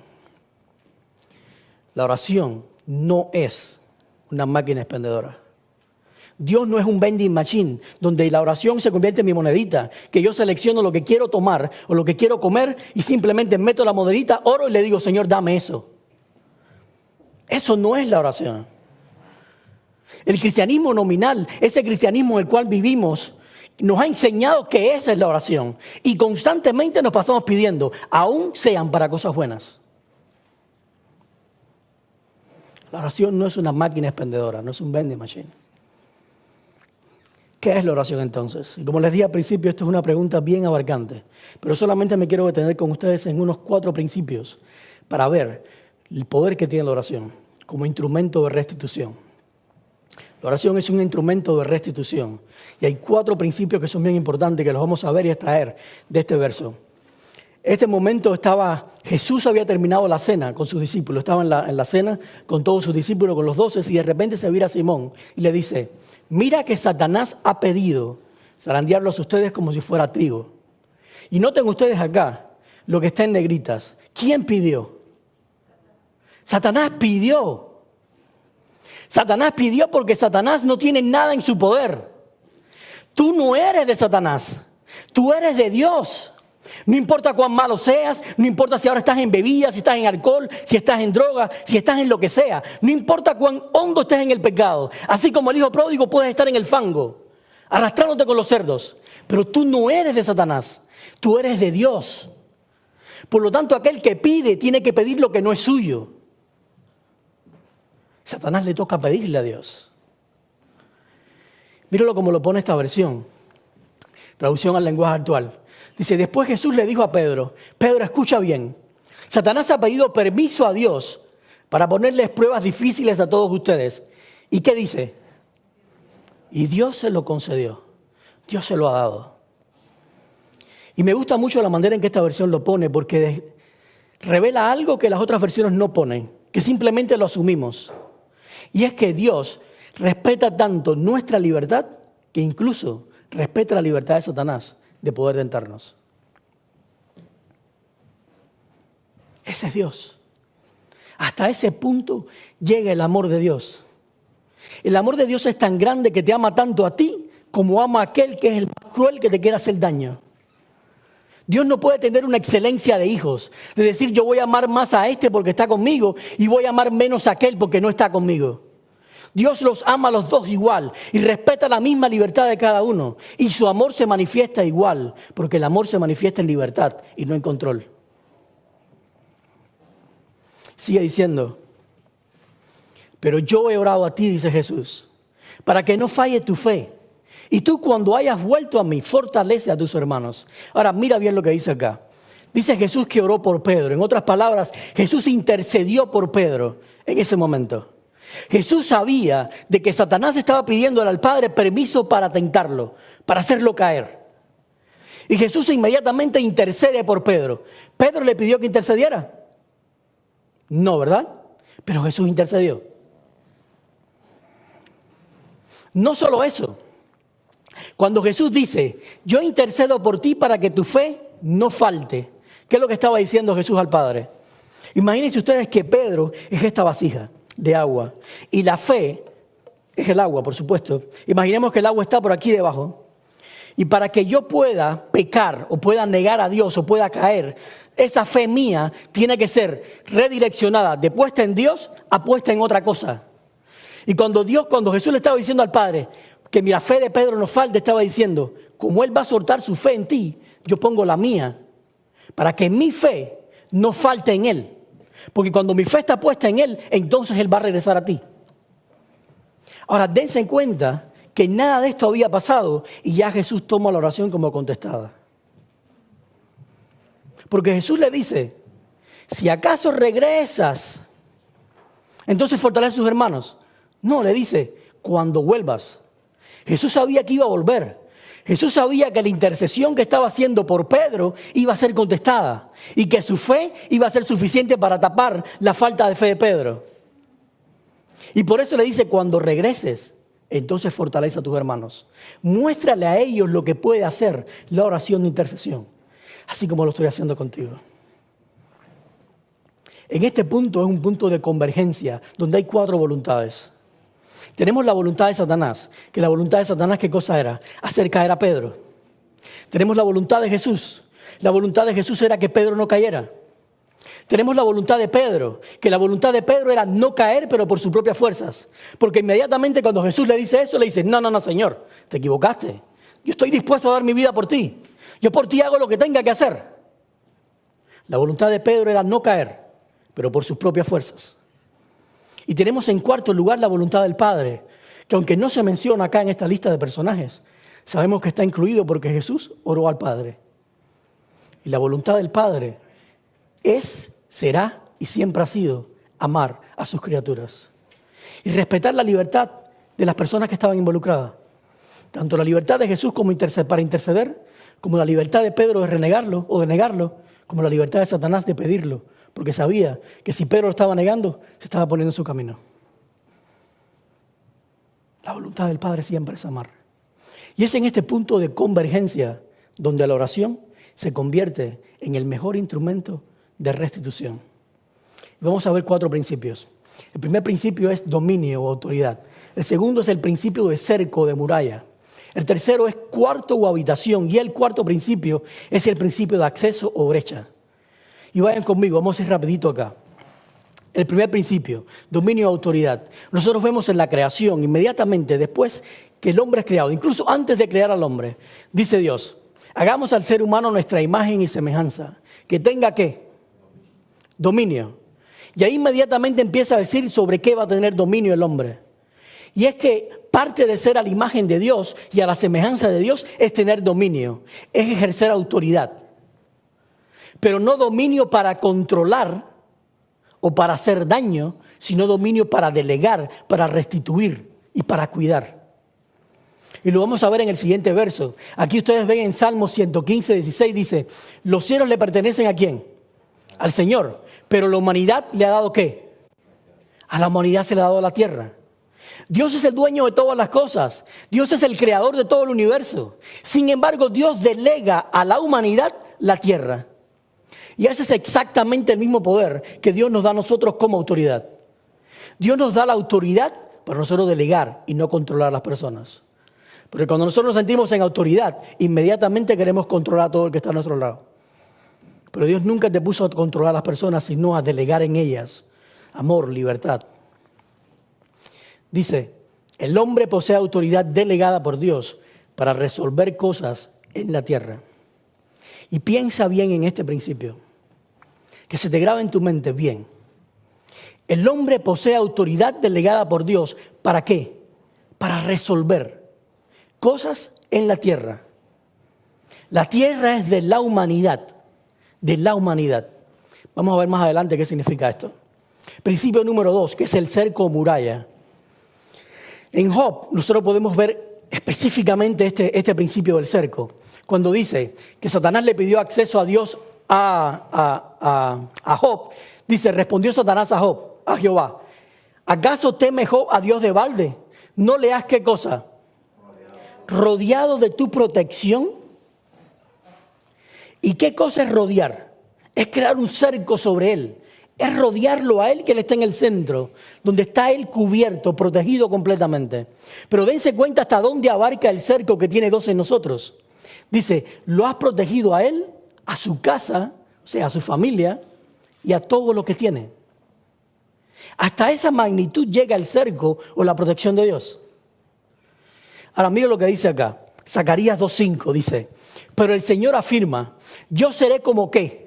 La oración no es una máquina expendedora. Dios no es un vending machine donde la oración se convierte en mi monedita, que yo selecciono lo que quiero tomar o lo que quiero comer y simplemente meto la monedita, oro y le digo, Señor, dame eso. Eso no es la oración. El cristianismo nominal, ese cristianismo en el cual vivimos, nos ha enseñado que esa es la oración. Y constantemente nos pasamos pidiendo, aún sean para cosas buenas. La oración no es una máquina expendedora, no es un vending machine. ¿Qué es la oración entonces? Y como les dije al principio, esto es una pregunta bien abarcante, pero solamente me quiero detener con ustedes en unos 4 principios para ver el poder que tiene la oración como instrumento de restitución. La oración es un instrumento de restitución y hay 4 principios que son bien importantes que los vamos a ver y extraer de este verso. En este momento Jesús había terminado la cena con sus discípulos, estaba en la cena con todos sus discípulos, con los 12, y de repente se vira a Simón y le dice, mira que Satanás ha pedido zarandearlos a ustedes como si fuera trigo. Y noten ustedes acá lo que está en negritas. ¿Quién pidió? Satanás pidió. Satanás pidió porque Satanás no tiene nada en su poder. Tú no eres de Satanás, tú eres de Dios. No importa cuán malo seas, no importa si ahora estás en bebidas, si estás en alcohol, si estás en droga, si estás en lo que sea. No importa cuán hondo estés en el pecado. Así como el hijo pródigo puedes estar en el fango, arrastrándote con los cerdos. Pero tú no eres de Satanás, tú eres de Dios. Por lo tanto, aquel que pide tiene que pedir lo que no es suyo. Satanás le toca pedirle a Dios. Míralo como lo pone esta versión. Traducción al lenguaje actual. Dice, después Jesús le dijo a Pedro, Pedro, escucha bien, Satanás ha pedido permiso a Dios para ponerles pruebas difíciles a todos ustedes. ¿Y qué dice? Y Dios se lo concedió, Dios se lo ha dado. Y me gusta mucho la manera en que esta versión lo pone porque revela algo que las otras versiones no ponen, que simplemente lo asumimos. Y es que Dios respeta tanto nuestra libertad que incluso respeta la libertad de Satanás de poder tentarnos. Ese es Dios. Hasta ese punto llega el amor de Dios. El amor de Dios es tan grande que te ama tanto a ti como ama a aquel que es el más cruel que te quiera hacer daño. Dios no puede tener una excelencia de hijos, de decir yo voy a amar más a este porque está conmigo y voy a amar menos a aquel porque no está conmigo. Dios los ama a los dos igual y respeta la misma libertad de cada uno. Y su amor se manifiesta igual, porque el amor se manifiesta en libertad y no en control. Sigue diciendo, pero yo he orado a ti, dice Jesús, para que no falle tu fe. Y tú cuando hayas vuelto a mí, fortalece a tus hermanos. Ahora mira bien lo que dice acá. Dice Jesús que oró por Pedro. En otras palabras, Jesús intercedió por Pedro en ese momento. Jesús sabía de que Satanás estaba pidiéndole al Padre permiso para tentarlo, para hacerlo caer. Y Jesús inmediatamente intercede por Pedro. ¿Pedro le pidió que intercediera? No, ¿verdad? Pero Jesús intercedió. No solo eso. Cuando Jesús dice, yo intercedo por ti para que tu fe no falte. ¿Qué es lo que estaba diciendo Jesús al Padre? Imagínense ustedes que Pedro es esta vasija de agua y la fe es el agua, por supuesto. Imaginemos que el agua está por aquí debajo y para que yo pueda pecar o pueda negar a Dios o pueda caer, esa fe mía tiene que ser redireccionada de puesta en Dios a puesta en otra cosa. Y cuando Jesús le estaba diciendo al Padre que la fe de Pedro no falte, estaba diciendo, como Él va a soltar su fe en ti, yo pongo la mía para que mi fe no falte en Él. Porque cuando mi fe está puesta en Él, entonces Él va a regresar a ti. Ahora, dense en cuenta que nada de esto había pasado y ya Jesús toma la oración como contestada. Porque Jesús le dice, si acaso regresas, entonces fortalece a sus hermanos. No, le dice, cuando vuelvas. Jesús sabía que iba a volver. Jesús sabía que la intercesión que estaba haciendo por Pedro iba a ser contestada y que su fe iba a ser suficiente para tapar la falta de fe de Pedro. Y por eso le dice, cuando regreses, entonces fortalece a tus hermanos. Muéstrale a ellos lo que puede hacer la oración de intercesión, así como lo estoy haciendo contigo. En este punto es un punto de convergencia donde hay 4 voluntades. Tenemos la voluntad de Satanás, que la voluntad de Satanás, ¿qué cosa era? Hacer caer a Pedro. Tenemos la voluntad de Jesús. La voluntad de Jesús era que Pedro no cayera. Tenemos la voluntad de Pedro, que la voluntad de Pedro era no caer, pero por sus propias fuerzas. Porque inmediatamente cuando Jesús le dice eso, le dice, no, Señor, te equivocaste. Yo estoy dispuesto a dar mi vida por ti. Yo por ti hago lo que tenga que hacer. La voluntad de Pedro era no caer, pero por sus propias fuerzas. Y tenemos en cuarto lugar la voluntad del Padre, que aunque no se menciona acá en esta lista de personajes, sabemos que está incluido porque Jesús oró al Padre. Y la voluntad del Padre es, será y siempre ha sido amar a sus criaturas. Y respetar la libertad de las personas que estaban involucradas. Tanto la libertad de Jesús para interceder, como la libertad de Pedro de renegarlo o de negarlo, como la libertad de Satanás de pedirlo. Porque sabía que si Pedro lo estaba negando, se estaba poniendo en su camino. La voluntad del Padre siempre es amar. Y es en este punto de convergencia donde la oración se convierte en el mejor instrumento de restitución. Vamos a ver 4 principios. El primer principio es dominio o autoridad. El segundo es el principio de cerco o de muralla. El tercero es cuarto o habitación. Y el cuarto principio es el principio de acceso o brecha. Y vayan conmigo, vamos a ir rapidito acá. El primer principio, dominio y autoridad. Nosotros vemos en la creación, inmediatamente después que el hombre es creado, incluso antes de crear al hombre, dice Dios, hagamos al ser humano nuestra imagen y semejanza. Que tenga ¿qué? Dominio. Y ahí inmediatamente empieza a decir sobre qué va a tener dominio el hombre. Y es que parte de ser a la imagen de Dios y a la semejanza de Dios es tener dominio, es ejercer autoridad. Pero no dominio para controlar o para hacer daño, sino dominio para delegar, para restituir y para cuidar. Y lo vamos a ver en el siguiente verso. Aquí ustedes ven en Salmo 115, 16, dice, los cielos le pertenecen ¿a quién? Al Señor. Pero la humanidad le ha dado ¿qué? A la humanidad se le ha dado la tierra. Dios es el dueño de todas las cosas. Dios es el creador de todo el universo. Sin embargo, Dios delega a la humanidad la tierra. Y ese es exactamente el mismo poder que Dios nos da a nosotros como autoridad. Dios nos da la autoridad para nosotros delegar y no controlar a las personas. Porque cuando nosotros nos sentimos en autoridad, inmediatamente queremos controlar a todo el que está a nuestro lado. Pero Dios nunca te puso a controlar a las personas, sino a delegar en ellas amor, libertad. Dice, el hombre posee autoridad delegada por Dios para resolver cosas en la tierra. Y piensa bien en este principio, que se te grabe en tu mente bien. El hombre posee autoridad delegada por Dios. ¿Para qué? Para resolver cosas en la tierra. La tierra es de la humanidad. De la humanidad. Vamos a ver más adelante qué significa esto. Principio número 2, que es el cerco o muralla. En Job nosotros podemos ver específicamente este principio del cerco. Cuando dice que Satanás le pidió acceso a Dios a Job, dice, respondió Satanás a Job, a Jehová, ¿acaso teme Job a Dios de balde? ¿No le has qué cosa? Rodeado de tu protección. ¿Y qué cosa es rodear? Es crear un cerco sobre él. Es rodearlo a él, que él está en el centro, donde está él cubierto, protegido completamente. Pero dense cuenta hasta dónde abarca el cerco que tiene Dios en nosotros. Dice, lo has protegido a él, a su casa, o sea, a su familia y a todo lo que tiene. Hasta esa magnitud llega el cerco o la protección de Dios. Ahora mira lo que dice acá. Zacarías 2:5 dice, pero el Señor afirma, yo seré como ¿qué?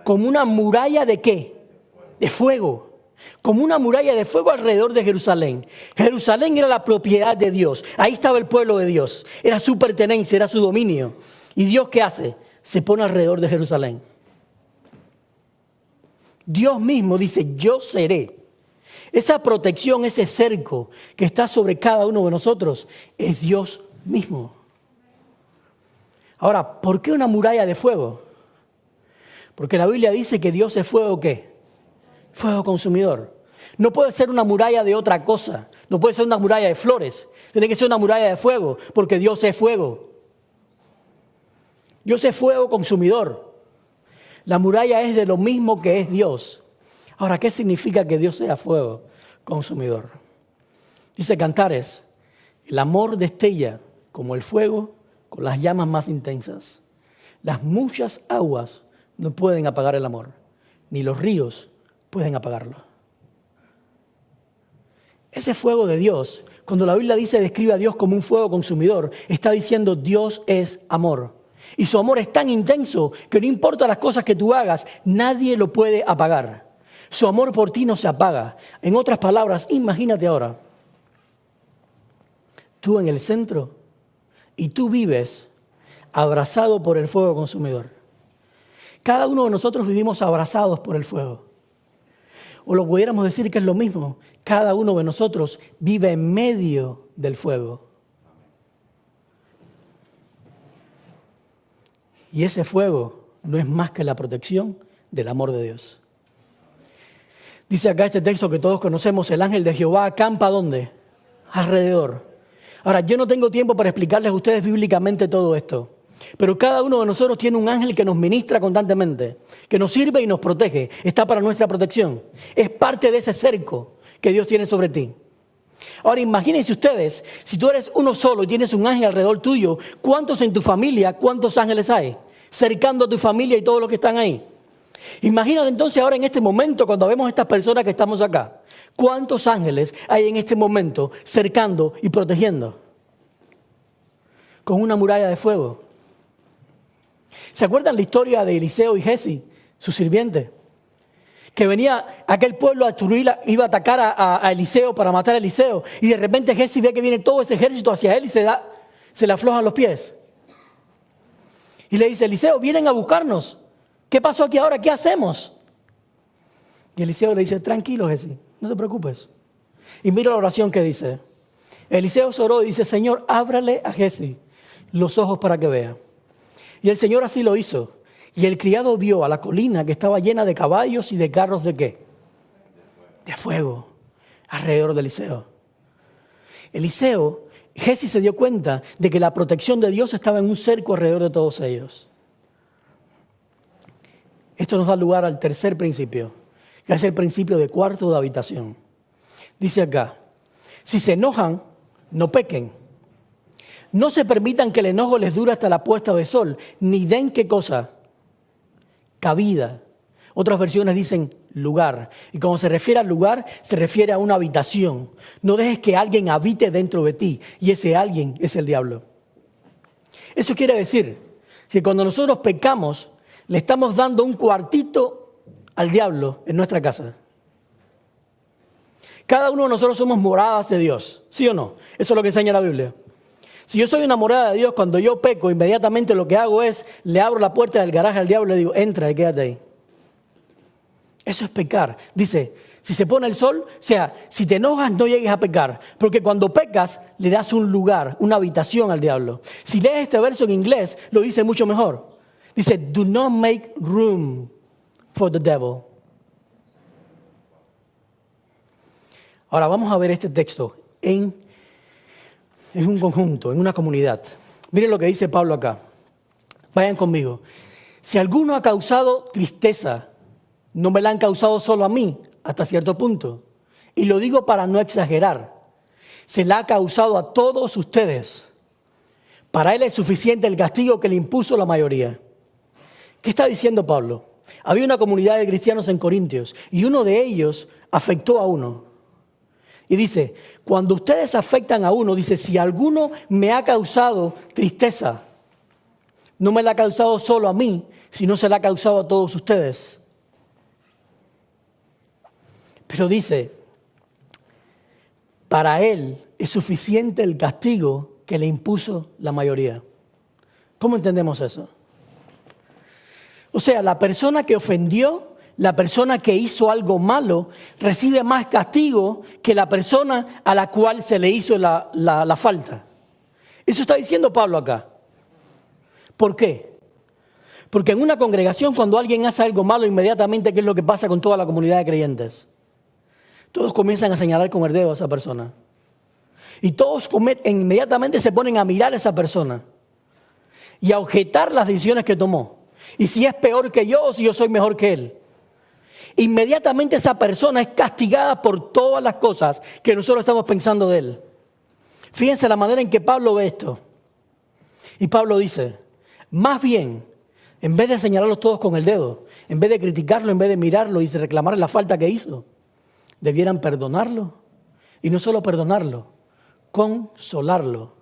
Como una muralla de ¿qué? De fuego. Como una muralla de fuego alrededor de Jerusalén. Jerusalén era la propiedad de Dios. Ahí estaba el pueblo de Dios. Era su pertenencia, era su dominio. ¿Y Dios qué hace? Se pone alrededor de Jerusalén. Dios mismo dice, yo seré. Esa protección, ese cerco que está sobre cada uno de nosotros, es Dios mismo. Ahora, ¿por qué una muralla de fuego? Porque la Biblia dice que Dios es fuego, ¿qué? Fuego consumidor. No puede ser una muralla de otra cosa. No puede ser una muralla de flores. Tiene que ser una muralla de fuego, porque Dios es fuego. Dios es fuego consumidor. La muralla es de lo mismo que es Dios. Ahora, ¿qué significa que Dios sea fuego consumidor? Dice Cantares, el amor destella como el fuego con las llamas más intensas. Las muchas aguas no pueden apagar el amor, ni los ríos pueden apagarlo. Ese fuego de Dios, cuando la Biblia dice, describe a Dios como un fuego consumidor, está diciendo Dios es amor. Y su amor es tan intenso que no importa las cosas que tú hagas, nadie lo puede apagar. Su amor por ti no se apaga. En otras palabras, imagínate ahora, tú en el centro y tú vives abrazado por el fuego consumidor. Cada uno de nosotros vivimos abrazados por el fuego. O lo pudiéramos decir que es lo mismo. Cada uno de nosotros vive en medio del fuego. Y ese fuego no es más que la protección del amor de Dios. Dice acá este texto que todos conocemos, el ángel de Jehová acampa ¿dónde? Alrededor. Ahora, yo no tengo tiempo para explicarles a ustedes bíblicamente todo esto. Pero cada uno de nosotros tiene un ángel que nos ministra constantemente, que nos sirve y nos protege. Está para nuestra protección. Es parte de ese cerco que Dios tiene sobre ti. Ahora imagínense ustedes, si tú eres uno solo y tienes un ángel alrededor tuyo, ¿cuántos en tu familia, cuántos ángeles hay? Cercando a tu familia y todos los que están ahí. Imagínate entonces ahora en este momento cuando vemos a estas personas que estamos acá. ¿Cuántos ángeles hay en este momento cercando y protegiendo? Con una muralla de fuego. ¿Se acuerdan la historia de Eliseo y Giezi, su sirviente? Que venía aquel pueblo a destruir, iba a atacar a Eliseo para matar a Eliseo. Y de repente Giezi ve que viene todo ese ejército hacia él y se le aflojan los pies. Y le dice, Eliseo, vienen a buscarnos. ¿Qué pasó aquí ahora? ¿Qué hacemos? Y Eliseo le dice, tranquilo Giezi, no te preocupes. Y mira la oración que dice. Eliseo se oró y dice, Señor, ábrale a Giezi los ojos para que vea. Y el Señor así lo hizo. Y el criado vio a la colina que estaba llena de caballos y de carros ¿de qué? De fuego, alrededor de Eliseo. Giezi se dio cuenta de que la protección de Dios estaba en un cerco alrededor de todos ellos. Esto nos da lugar al tercer principio, que es el principio de cuarto de habitación. Dice acá, si se enojan, no pequen. No se permitan que el enojo les dure hasta la puesta de sol, ni den ¿qué cosa? Cabida. Otras versiones dicen lugar. Y cuando se refiere al lugar, se refiere a una habitación. No dejes que alguien habite dentro de ti, y ese alguien es el diablo. Eso quiere decir que cuando nosotros pecamos, le estamos dando un cuartito al diablo en nuestra casa. Cada uno de nosotros somos moradas de Dios, ¿sí o no? Eso es lo que enseña la Biblia. Si yo soy una morada de Dios, cuando yo peco, inmediatamente lo que hago es, le abro la puerta del garaje al diablo y le digo, entra y quédate ahí. Eso es pecar. Dice, si se pone el sol, o sea, si te enojas no llegues a pecar, porque cuando pecas le das un lugar, una habitación al diablo. Si lees este verso en inglés, lo dice mucho mejor. Dice, do not make room for the devil. Ahora vamos a ver este texto en un conjunto, en una comunidad. Miren lo que dice Pablo acá. Vayan conmigo. Si alguno ha causado tristeza, no me la han causado solo a mí, hasta cierto punto. Y lo digo para no exagerar. Se la ha causado a todos ustedes. Para él es suficiente el castigo que le impuso la mayoría. ¿Qué está diciendo Pablo? Había una comunidad de cristianos en Corintios y uno de ellos afectó a uno. Y dice, cuando ustedes afectan a uno, dice, si alguno me ha causado tristeza, no me la ha causado solo a mí, sino se la ha causado a todos ustedes. Pero dice, para él es suficiente el castigo que le impuso la mayoría. ¿Cómo entendemos eso? O sea, la persona que ofendió, la persona que hizo algo malo, recibe más castigo que la persona a la cual se le hizo la falta. Eso está diciendo Pablo acá. ¿Por qué? Porque en una congregación, cuando alguien hace algo malo, inmediatamente, ¿qué es lo que pasa con toda la comunidad de creyentes? Todos comienzan a señalar con el dedo a esa persona. Y todos inmediatamente se ponen a mirar a esa persona y a objetar las decisiones que tomó. Y si es peor que yo o si yo soy mejor que él. Inmediatamente esa persona es castigada por todas las cosas que nosotros estamos pensando de él. Fíjense la manera en que Pablo ve esto. Y Pablo dice, más bien, en vez de señalarlos todos con el dedo, en vez de criticarlo, en vez de mirarlo y reclamar la falta que hizo, debieran perdonarlo. Y no solo perdonarlo, consolarlo,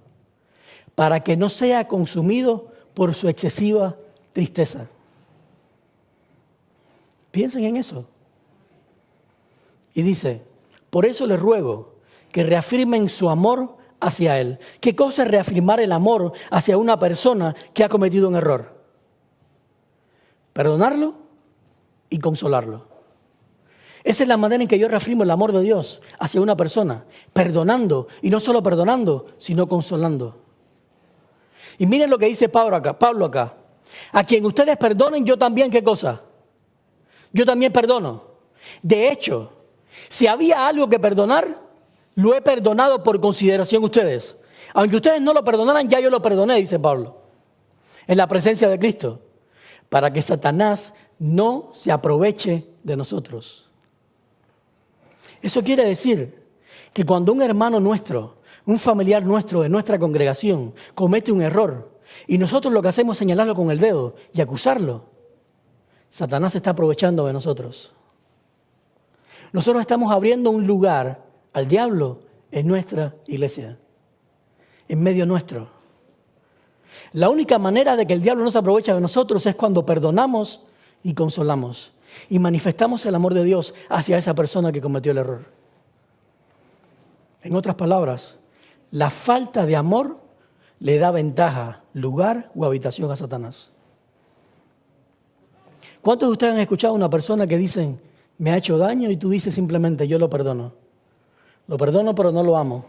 para que no sea consumido por su excesiva tristeza. Piensen en eso. Y dice, por eso les ruego que reafirmen su amor hacia Él. ¿Qué cosa es reafirmar el amor hacia una persona que ha cometido un error? Perdonarlo y consolarlo. Esa es la manera en que yo reafirmo el amor de Dios hacia una persona, perdonando, y no solo perdonando, sino consolando. Y miren lo que dice Pablo acá. A quien ustedes perdonen, yo también, ¿qué cosa? Yo también perdono. De hecho, si había algo que perdonar, lo he perdonado por consideración a ustedes. Aunque ustedes no lo perdonaran, ya yo lo perdoné, dice Pablo, en la presencia de Cristo, para que Satanás no se aproveche de nosotros. Eso quiere decir que cuando un hermano nuestro, un familiar nuestro de nuestra congregación comete un error y nosotros lo que hacemos es señalarlo con el dedo y acusarlo, Satanás se está aprovechando de nosotros. Nosotros estamos abriendo un lugar al diablo en nuestra iglesia, en medio nuestro. La única manera de que el diablo no se aproveche de nosotros es cuando perdonamos y consolamos y manifestamos el amor de Dios hacia esa persona que cometió el error. En otras palabras, la falta de amor le da ventaja, lugar o habitación a Satanás. ¿Cuántos de ustedes han escuchado a una persona que dicen, me ha hecho daño, y tú dices simplemente, yo lo perdono? Lo perdono, pero no lo amo.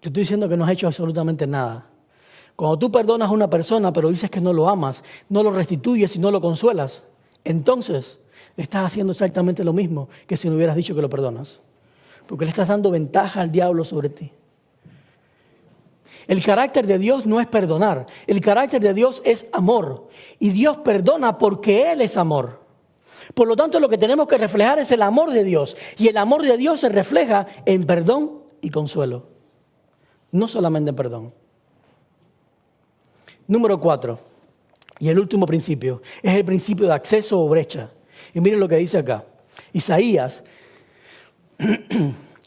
Te estoy diciendo que no has hecho absolutamente nada. Cuando tú perdonas a una persona, pero dices que no lo amas, no lo restituyes y no lo consuelas, entonces estás haciendo exactamente lo mismo que si no hubieras dicho que lo perdonas. Porque le estás dando ventaja al diablo sobre ti. El carácter de Dios no es perdonar. El carácter de Dios es amor. Y Dios perdona porque Él es amor. Por lo tanto, lo que tenemos que reflejar es el amor de Dios. Y el amor de Dios se refleja en perdón y consuelo. No solamente en perdón. Número 4. Y el último principio. Es el principio de acceso o brecha. Y miren lo que dice acá. Isaías,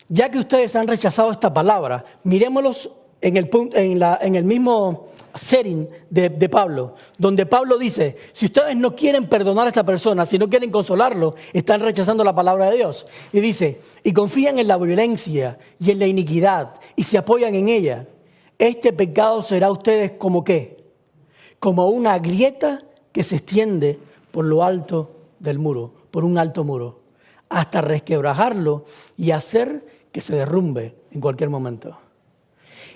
ya que ustedes han rechazado esta palabra, mirémoslos en el mismo setting de Pablo, donde Pablo dice, si ustedes no quieren perdonar a esta persona, si no quieren consolarlo, están rechazando la palabra de Dios. Y dice, y confían en la violencia y en la iniquidad y se apoyan en ella, este pecado será a ustedes como ¿qué? Como una grieta que se extiende por lo alto del muro, por un alto muro, hasta resquebrajarlo y hacer que se derrumbe en cualquier momento.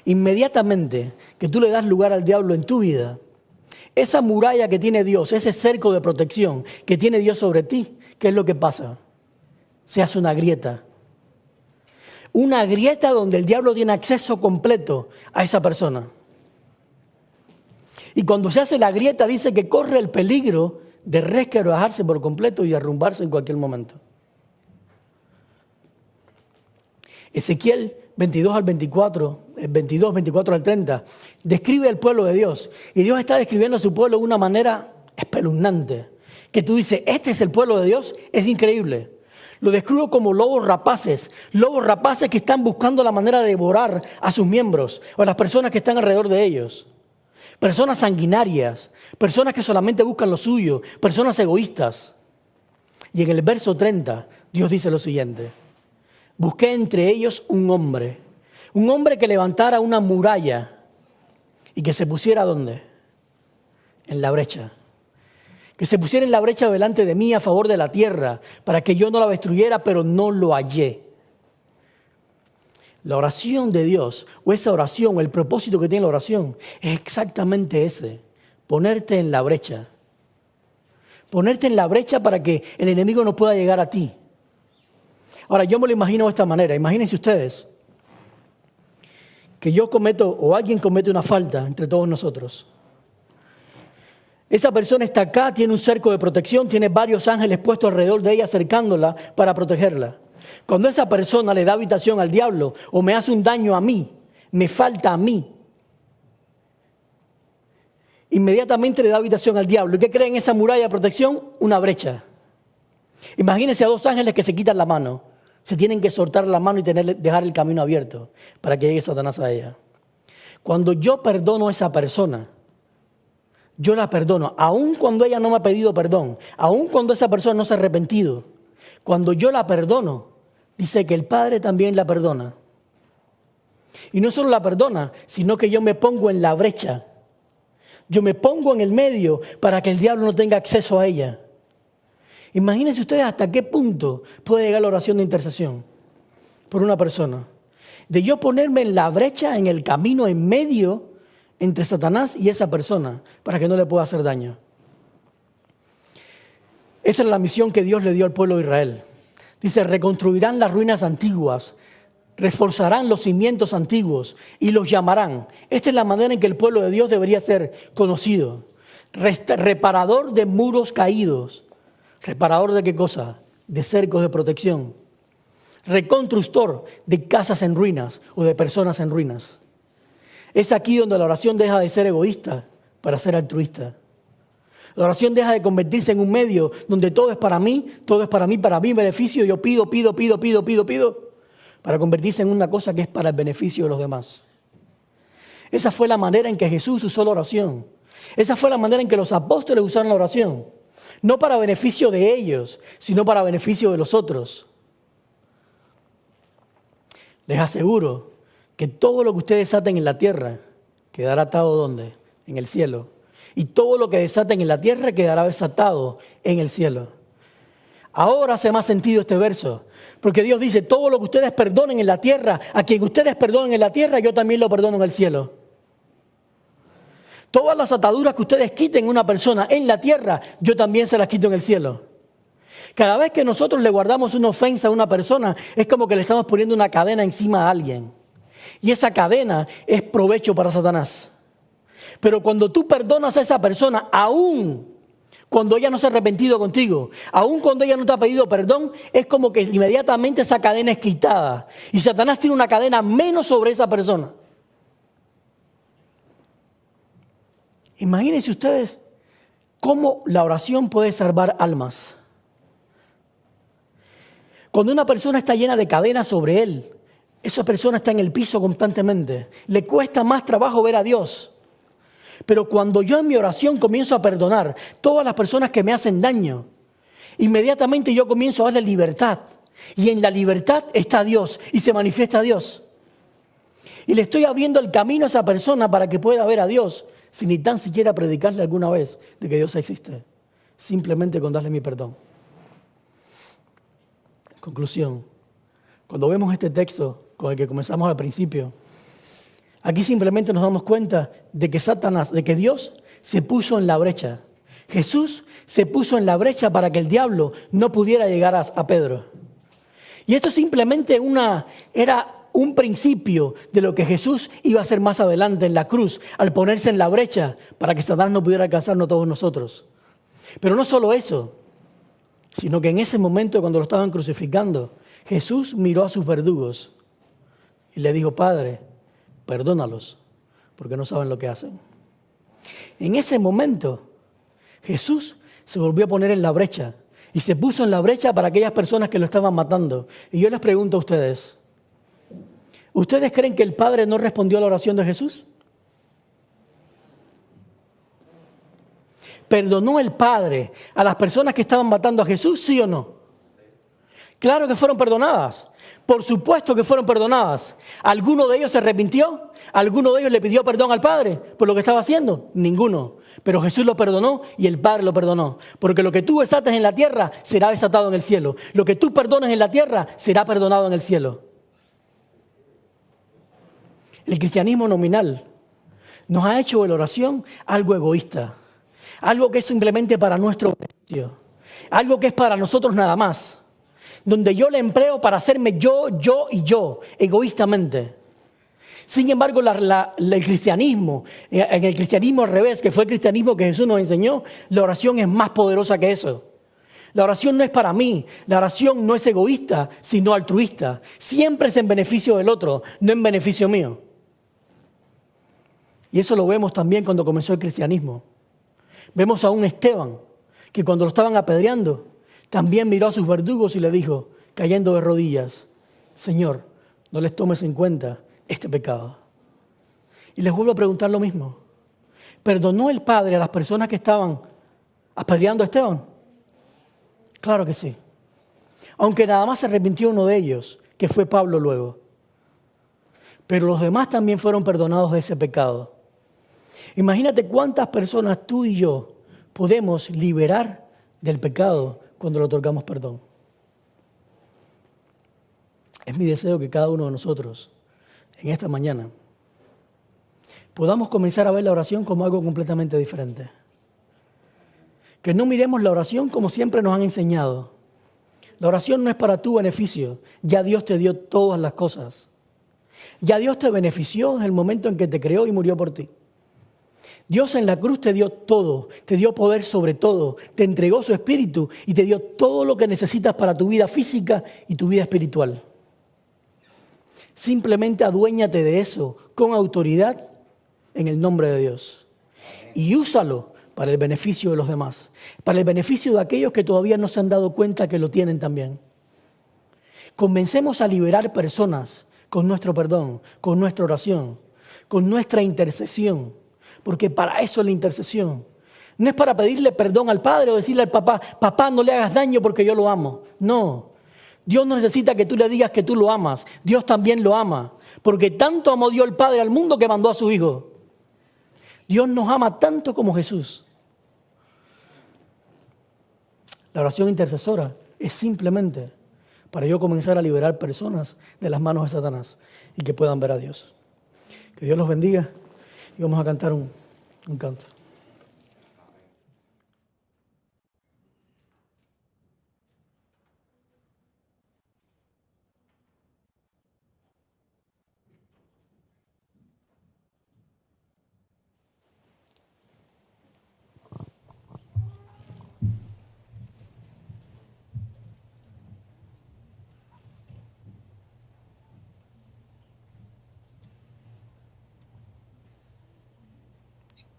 Inmediatamente que tú le das lugar al diablo en tu vida, esa muralla que tiene Dios, ese cerco de protección que tiene Dios sobre ti, ¿qué es lo que pasa? Se hace una grieta. Una grieta donde el diablo tiene acceso completo a esa persona. Y cuando se hace la grieta dice que corre el peligro de resquebrajarse por completo y derrumbarse en cualquier momento. Ezequiel 22 al 24, 22, 24 al 30, describe al pueblo de Dios. Y Dios está describiendo a su pueblo de una manera espeluznante. Que tú dices, este es el pueblo de Dios, es increíble. Lo describo como lobos rapaces que están buscando la manera de devorar a sus miembros o a las personas que están alrededor de ellos. Personas sanguinarias, personas que solamente buscan lo suyo, personas egoístas. Y en el verso 30, Dios dice lo siguiente. Busqué entre ellos un hombre que levantara una muralla y que se pusiera ¿dónde? En la brecha. Que se pusiera en la brecha delante de mí a favor de la tierra, para que yo no la destruyera, pero no lo hallé. La oración de Dios, o esa oración, o el propósito que tiene la oración, es exactamente ese, ponerte en la brecha. Ponerte en la brecha para que el enemigo no pueda llegar a ti. Ahora, yo me lo imagino de esta manera. Imagínense ustedes que yo cometo o alguien comete una falta entre todos nosotros. Esa persona está acá, tiene un cerco de protección, tiene varios ángeles puestos alrededor de ella, cercándola para protegerla. Cuando esa persona le da habitación al diablo o me hace un daño a mí, me falta a mí, inmediatamente le da habitación al diablo. ¿Y qué cree en esa muralla de protección? Una brecha. Imagínense a dos ángeles que se quitan la mano. Se tienen que soltar la mano y dejar el camino abierto para que llegue Satanás a ella. Cuando yo perdono a esa persona, yo la perdono, aun cuando ella no me ha pedido perdón, aun cuando esa persona no se ha arrepentido. Cuando yo la perdono, dice que el Padre también la perdona. Y no solo la perdona, sino que yo me pongo en la brecha. Yo me pongo en el medio para que el diablo no tenga acceso a ella. Imagínense ustedes hasta qué punto puede llegar la oración de intercesión por una persona. De yo ponerme en la brecha, en el camino, en medio, entre Satanás y esa persona, para que no le pueda hacer daño. Esa es la misión que Dios le dio al pueblo de Israel. Dice, reconstruirán las ruinas antiguas, reforzarán los cimientos antiguos y los llamarán. Esta es la manera en que el pueblo de Dios debería ser conocido. Reparador de muros caídos. ¿Reparador de qué cosa? De cercos de protección. Reconstructor de casas en ruinas o de personas en ruinas. Es aquí donde la oración deja de ser egoísta para ser altruista. La oración deja de convertirse en un medio donde todo es para mí, para mi beneficio. Yo pido, para convertirse en una cosa que es para el beneficio de los demás. Esa fue la manera en que Jesús usó la oración. Esa fue la manera en que los apóstoles usaron la oración. No para beneficio de ellos, sino para beneficio de los otros. Les aseguro que todo lo que ustedes desaten en la tierra quedará atado ¿dónde? En el cielo. Y todo lo que desaten en la tierra quedará desatado en el cielo. Ahora hace más sentido este verso, porque Dios dice, todo lo que ustedes perdonen en la tierra, a quien ustedes perdonen en la tierra, yo también lo perdono en el cielo. Todas las ataduras que ustedes quiten a una persona en la tierra, yo también se las quito en el cielo. Cada vez que nosotros le guardamos una ofensa a una persona, es como que le estamos poniendo una cadena encima a alguien. Y esa cadena es provecho para Satanás. Pero cuando tú perdonas a esa persona, aún cuando ella no se ha arrepentido contigo, aún cuando ella no te ha pedido perdón, es como que inmediatamente esa cadena es quitada. Y Satanás tiene una cadena menos sobre esa persona. Imagínense ustedes cómo la oración puede salvar almas. Cuando una persona está llena de cadenas sobre él, esa persona está en el piso constantemente. Le cuesta más trabajo ver a Dios. Pero cuando yo en mi oración comienzo a perdonar todas las personas que me hacen daño, inmediatamente yo comienzo a darle libertad. Y en la libertad está Dios y se manifiesta Dios. Y le estoy abriendo el camino a esa persona para que pueda ver a Dios, sin ni tan siquiera predicarle alguna vez de que Dios existe. Simplemente con darle mi perdón. Conclusión. Cuando vemos este texto con el que comenzamos al principio, aquí simplemente nos damos cuenta de que Satanás, de que Dios se puso en la brecha. Jesús se puso en la brecha para que el diablo no pudiera llegar a Pedro. Y esto simplemente era un principio de lo que Jesús iba a hacer más adelante en la cruz, al ponerse en la brecha para que Satanás no pudiera alcanzarnos a todos nosotros. Pero no solo eso, sino que en ese momento cuando lo estaban crucificando, Jesús miró a sus verdugos y le dijo: Padre, perdónalos, porque no saben lo que hacen. En ese momento, Jesús se volvió a poner en la brecha y se puso en la brecha para aquellas personas que lo estaban matando. Y yo les pregunto a ustedes, ¿ustedes creen que el Padre no respondió a la oración de Jesús? ¿Perdonó el Padre a las personas que estaban matando a Jesús, sí o no? Claro que fueron perdonadas. Por supuesto que fueron perdonadas. ¿Alguno de ellos se arrepintió? ¿Alguno de ellos le pidió perdón al Padre por lo que estaba haciendo? Ninguno. Pero Jesús lo perdonó y el Padre lo perdonó. Porque lo que tú desates en la tierra será desatado en el cielo. Lo que tú perdones en la tierra será perdonado en el cielo. El cristianismo nominal nos ha hecho de la oración algo egoísta. Algo que es simplemente para nuestro beneficio. Algo que es para nosotros nada más. Donde yo le empleo para hacerme yo y yo, egoístamente. Sin embargo, el cristianismo, en el cristianismo al revés, que fue el cristianismo que Jesús nos enseñó, la oración es más poderosa que eso. La oración no es para mí, la oración no es egoísta, sino altruista. Siempre es en beneficio del otro, no en beneficio mío. Y eso lo vemos también cuando comenzó el cristianismo. Vemos a un Esteban que cuando lo estaban apedreando, también miró a sus verdugos y le dijo, cayendo de rodillas: Señor, no les tomes en cuenta este pecado. Y les vuelvo a preguntar lo mismo. ¿Perdonó el Padre a las personas que estaban apedreando a Esteban? Claro que sí. Aunque nada más se arrepintió uno de ellos, que fue Pablo luego. Pero los demás también fueron perdonados de ese pecado. Imagínate cuántas personas tú y yo podemos liberar del pecado cuando le otorgamos perdón. Es mi deseo que cada uno de nosotros, en esta mañana, podamos comenzar a ver la oración como algo completamente diferente. Que no miremos la oración como siempre nos han enseñado. La oración no es para tu beneficio. Ya Dios te dio todas las cosas. Ya Dios te benefició en el momento en que te creó y murió por ti. Dios en la cruz te dio todo, te dio poder sobre todo, te entregó su espíritu y te dio todo lo que necesitas para tu vida física y tu vida espiritual. Simplemente aduéñate de eso con autoridad en el nombre de Dios. Y úsalo para el beneficio de los demás, para el beneficio de aquellos que todavía no se han dado cuenta que lo tienen también. Comencemos a liberar personas con nuestro perdón, con nuestra oración, con nuestra intercesión. Porque para eso es la intercesión. No es para pedirle perdón al Padre o decirle al papá, papá, no le hagas daño porque yo lo amo. No, Dios no necesita que tú le digas que tú lo amas. Dios también lo ama. Porque tanto amó Dios el Padre al mundo que mandó a su Hijo. Dios nos ama tanto como Jesús. La oración intercesora es simplemente para yo comenzar a liberar personas de las manos de Satanás y que puedan ver a Dios. Que Dios los bendiga. Y vamos a cantar un canto.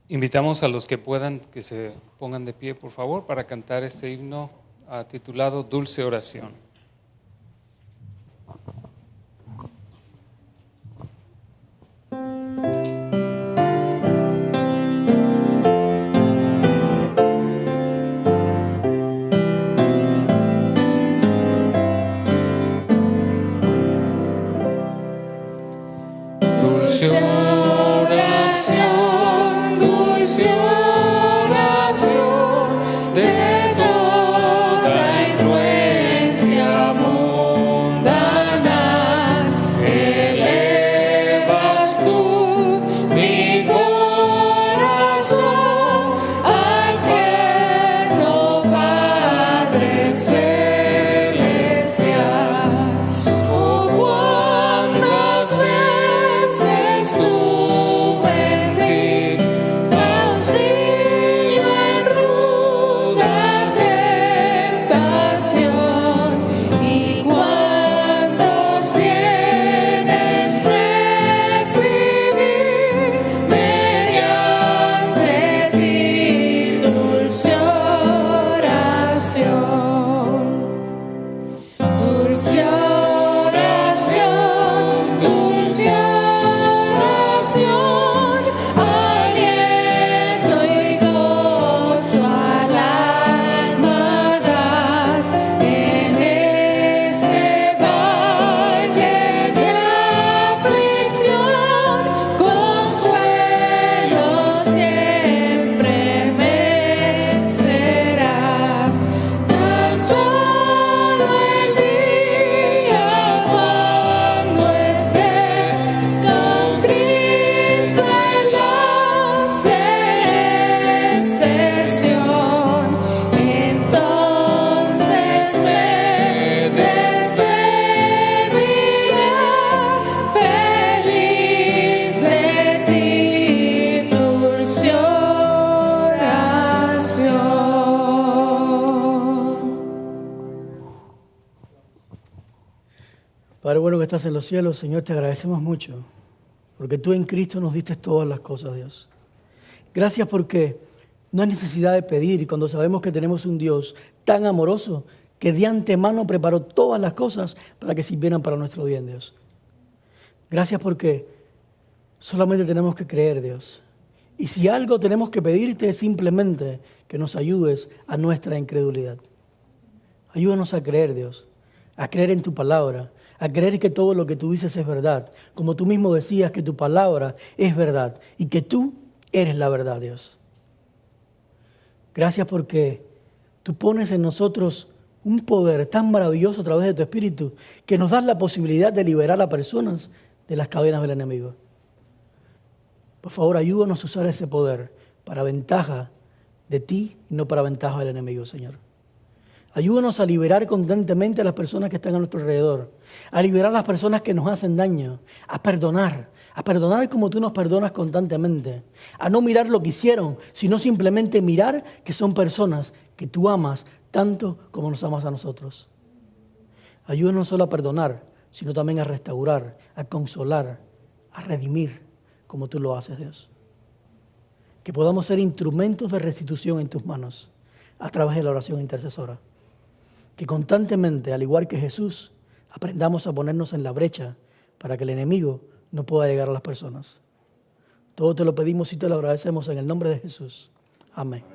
Invitamos a los que puedan que se pongan de pie, por favor, para cantar este himno titulado Dulce Oración. Padre bueno que estás en los cielos, Señor, te agradecemos mucho, porque tú en Cristo nos diste todas las cosas, Dios. Gracias porque no hay necesidad de pedir, y cuando sabemos que tenemos un Dios tan amoroso, que de antemano preparó todas las cosas para que sirvieran para nuestro bien, Dios. Gracias porque solamente tenemos que creer, Dios. Y si algo tenemos que pedirte es simplemente que nos ayudes a nuestra incredulidad. Ayúdanos a creer, Dios, a creer en tu palabra, a creer que todo lo que tú dices es verdad, como tú mismo decías que tu palabra es verdad y que tú eres la verdad, Dios. Gracias porque tú pones en nosotros un poder tan maravilloso a través de tu Espíritu que nos das la posibilidad de liberar a personas de las cadenas del enemigo. Por favor, ayúdanos a usar ese poder para ventaja de ti y no para ventaja del enemigo, Señor. Ayúdanos a liberar constantemente a las personas que están a nuestro alrededor, a liberar a las personas que nos hacen daño, a perdonar como tú nos perdonas constantemente, a no mirar lo que hicieron, sino simplemente mirar que son personas que tú amas tanto como nos amas a nosotros. Ayúdanos no solo a perdonar, sino también a restaurar, a consolar, a redimir, como tú lo haces, Dios. Que podamos ser instrumentos de restitución en tus manos a través de la oración intercesora. Que constantemente, al igual que Jesús, aprendamos a ponernos en la brecha para que el enemigo no pueda llegar a las personas. Todo te lo pedimos y te lo agradecemos en el nombre de Jesús. Amén.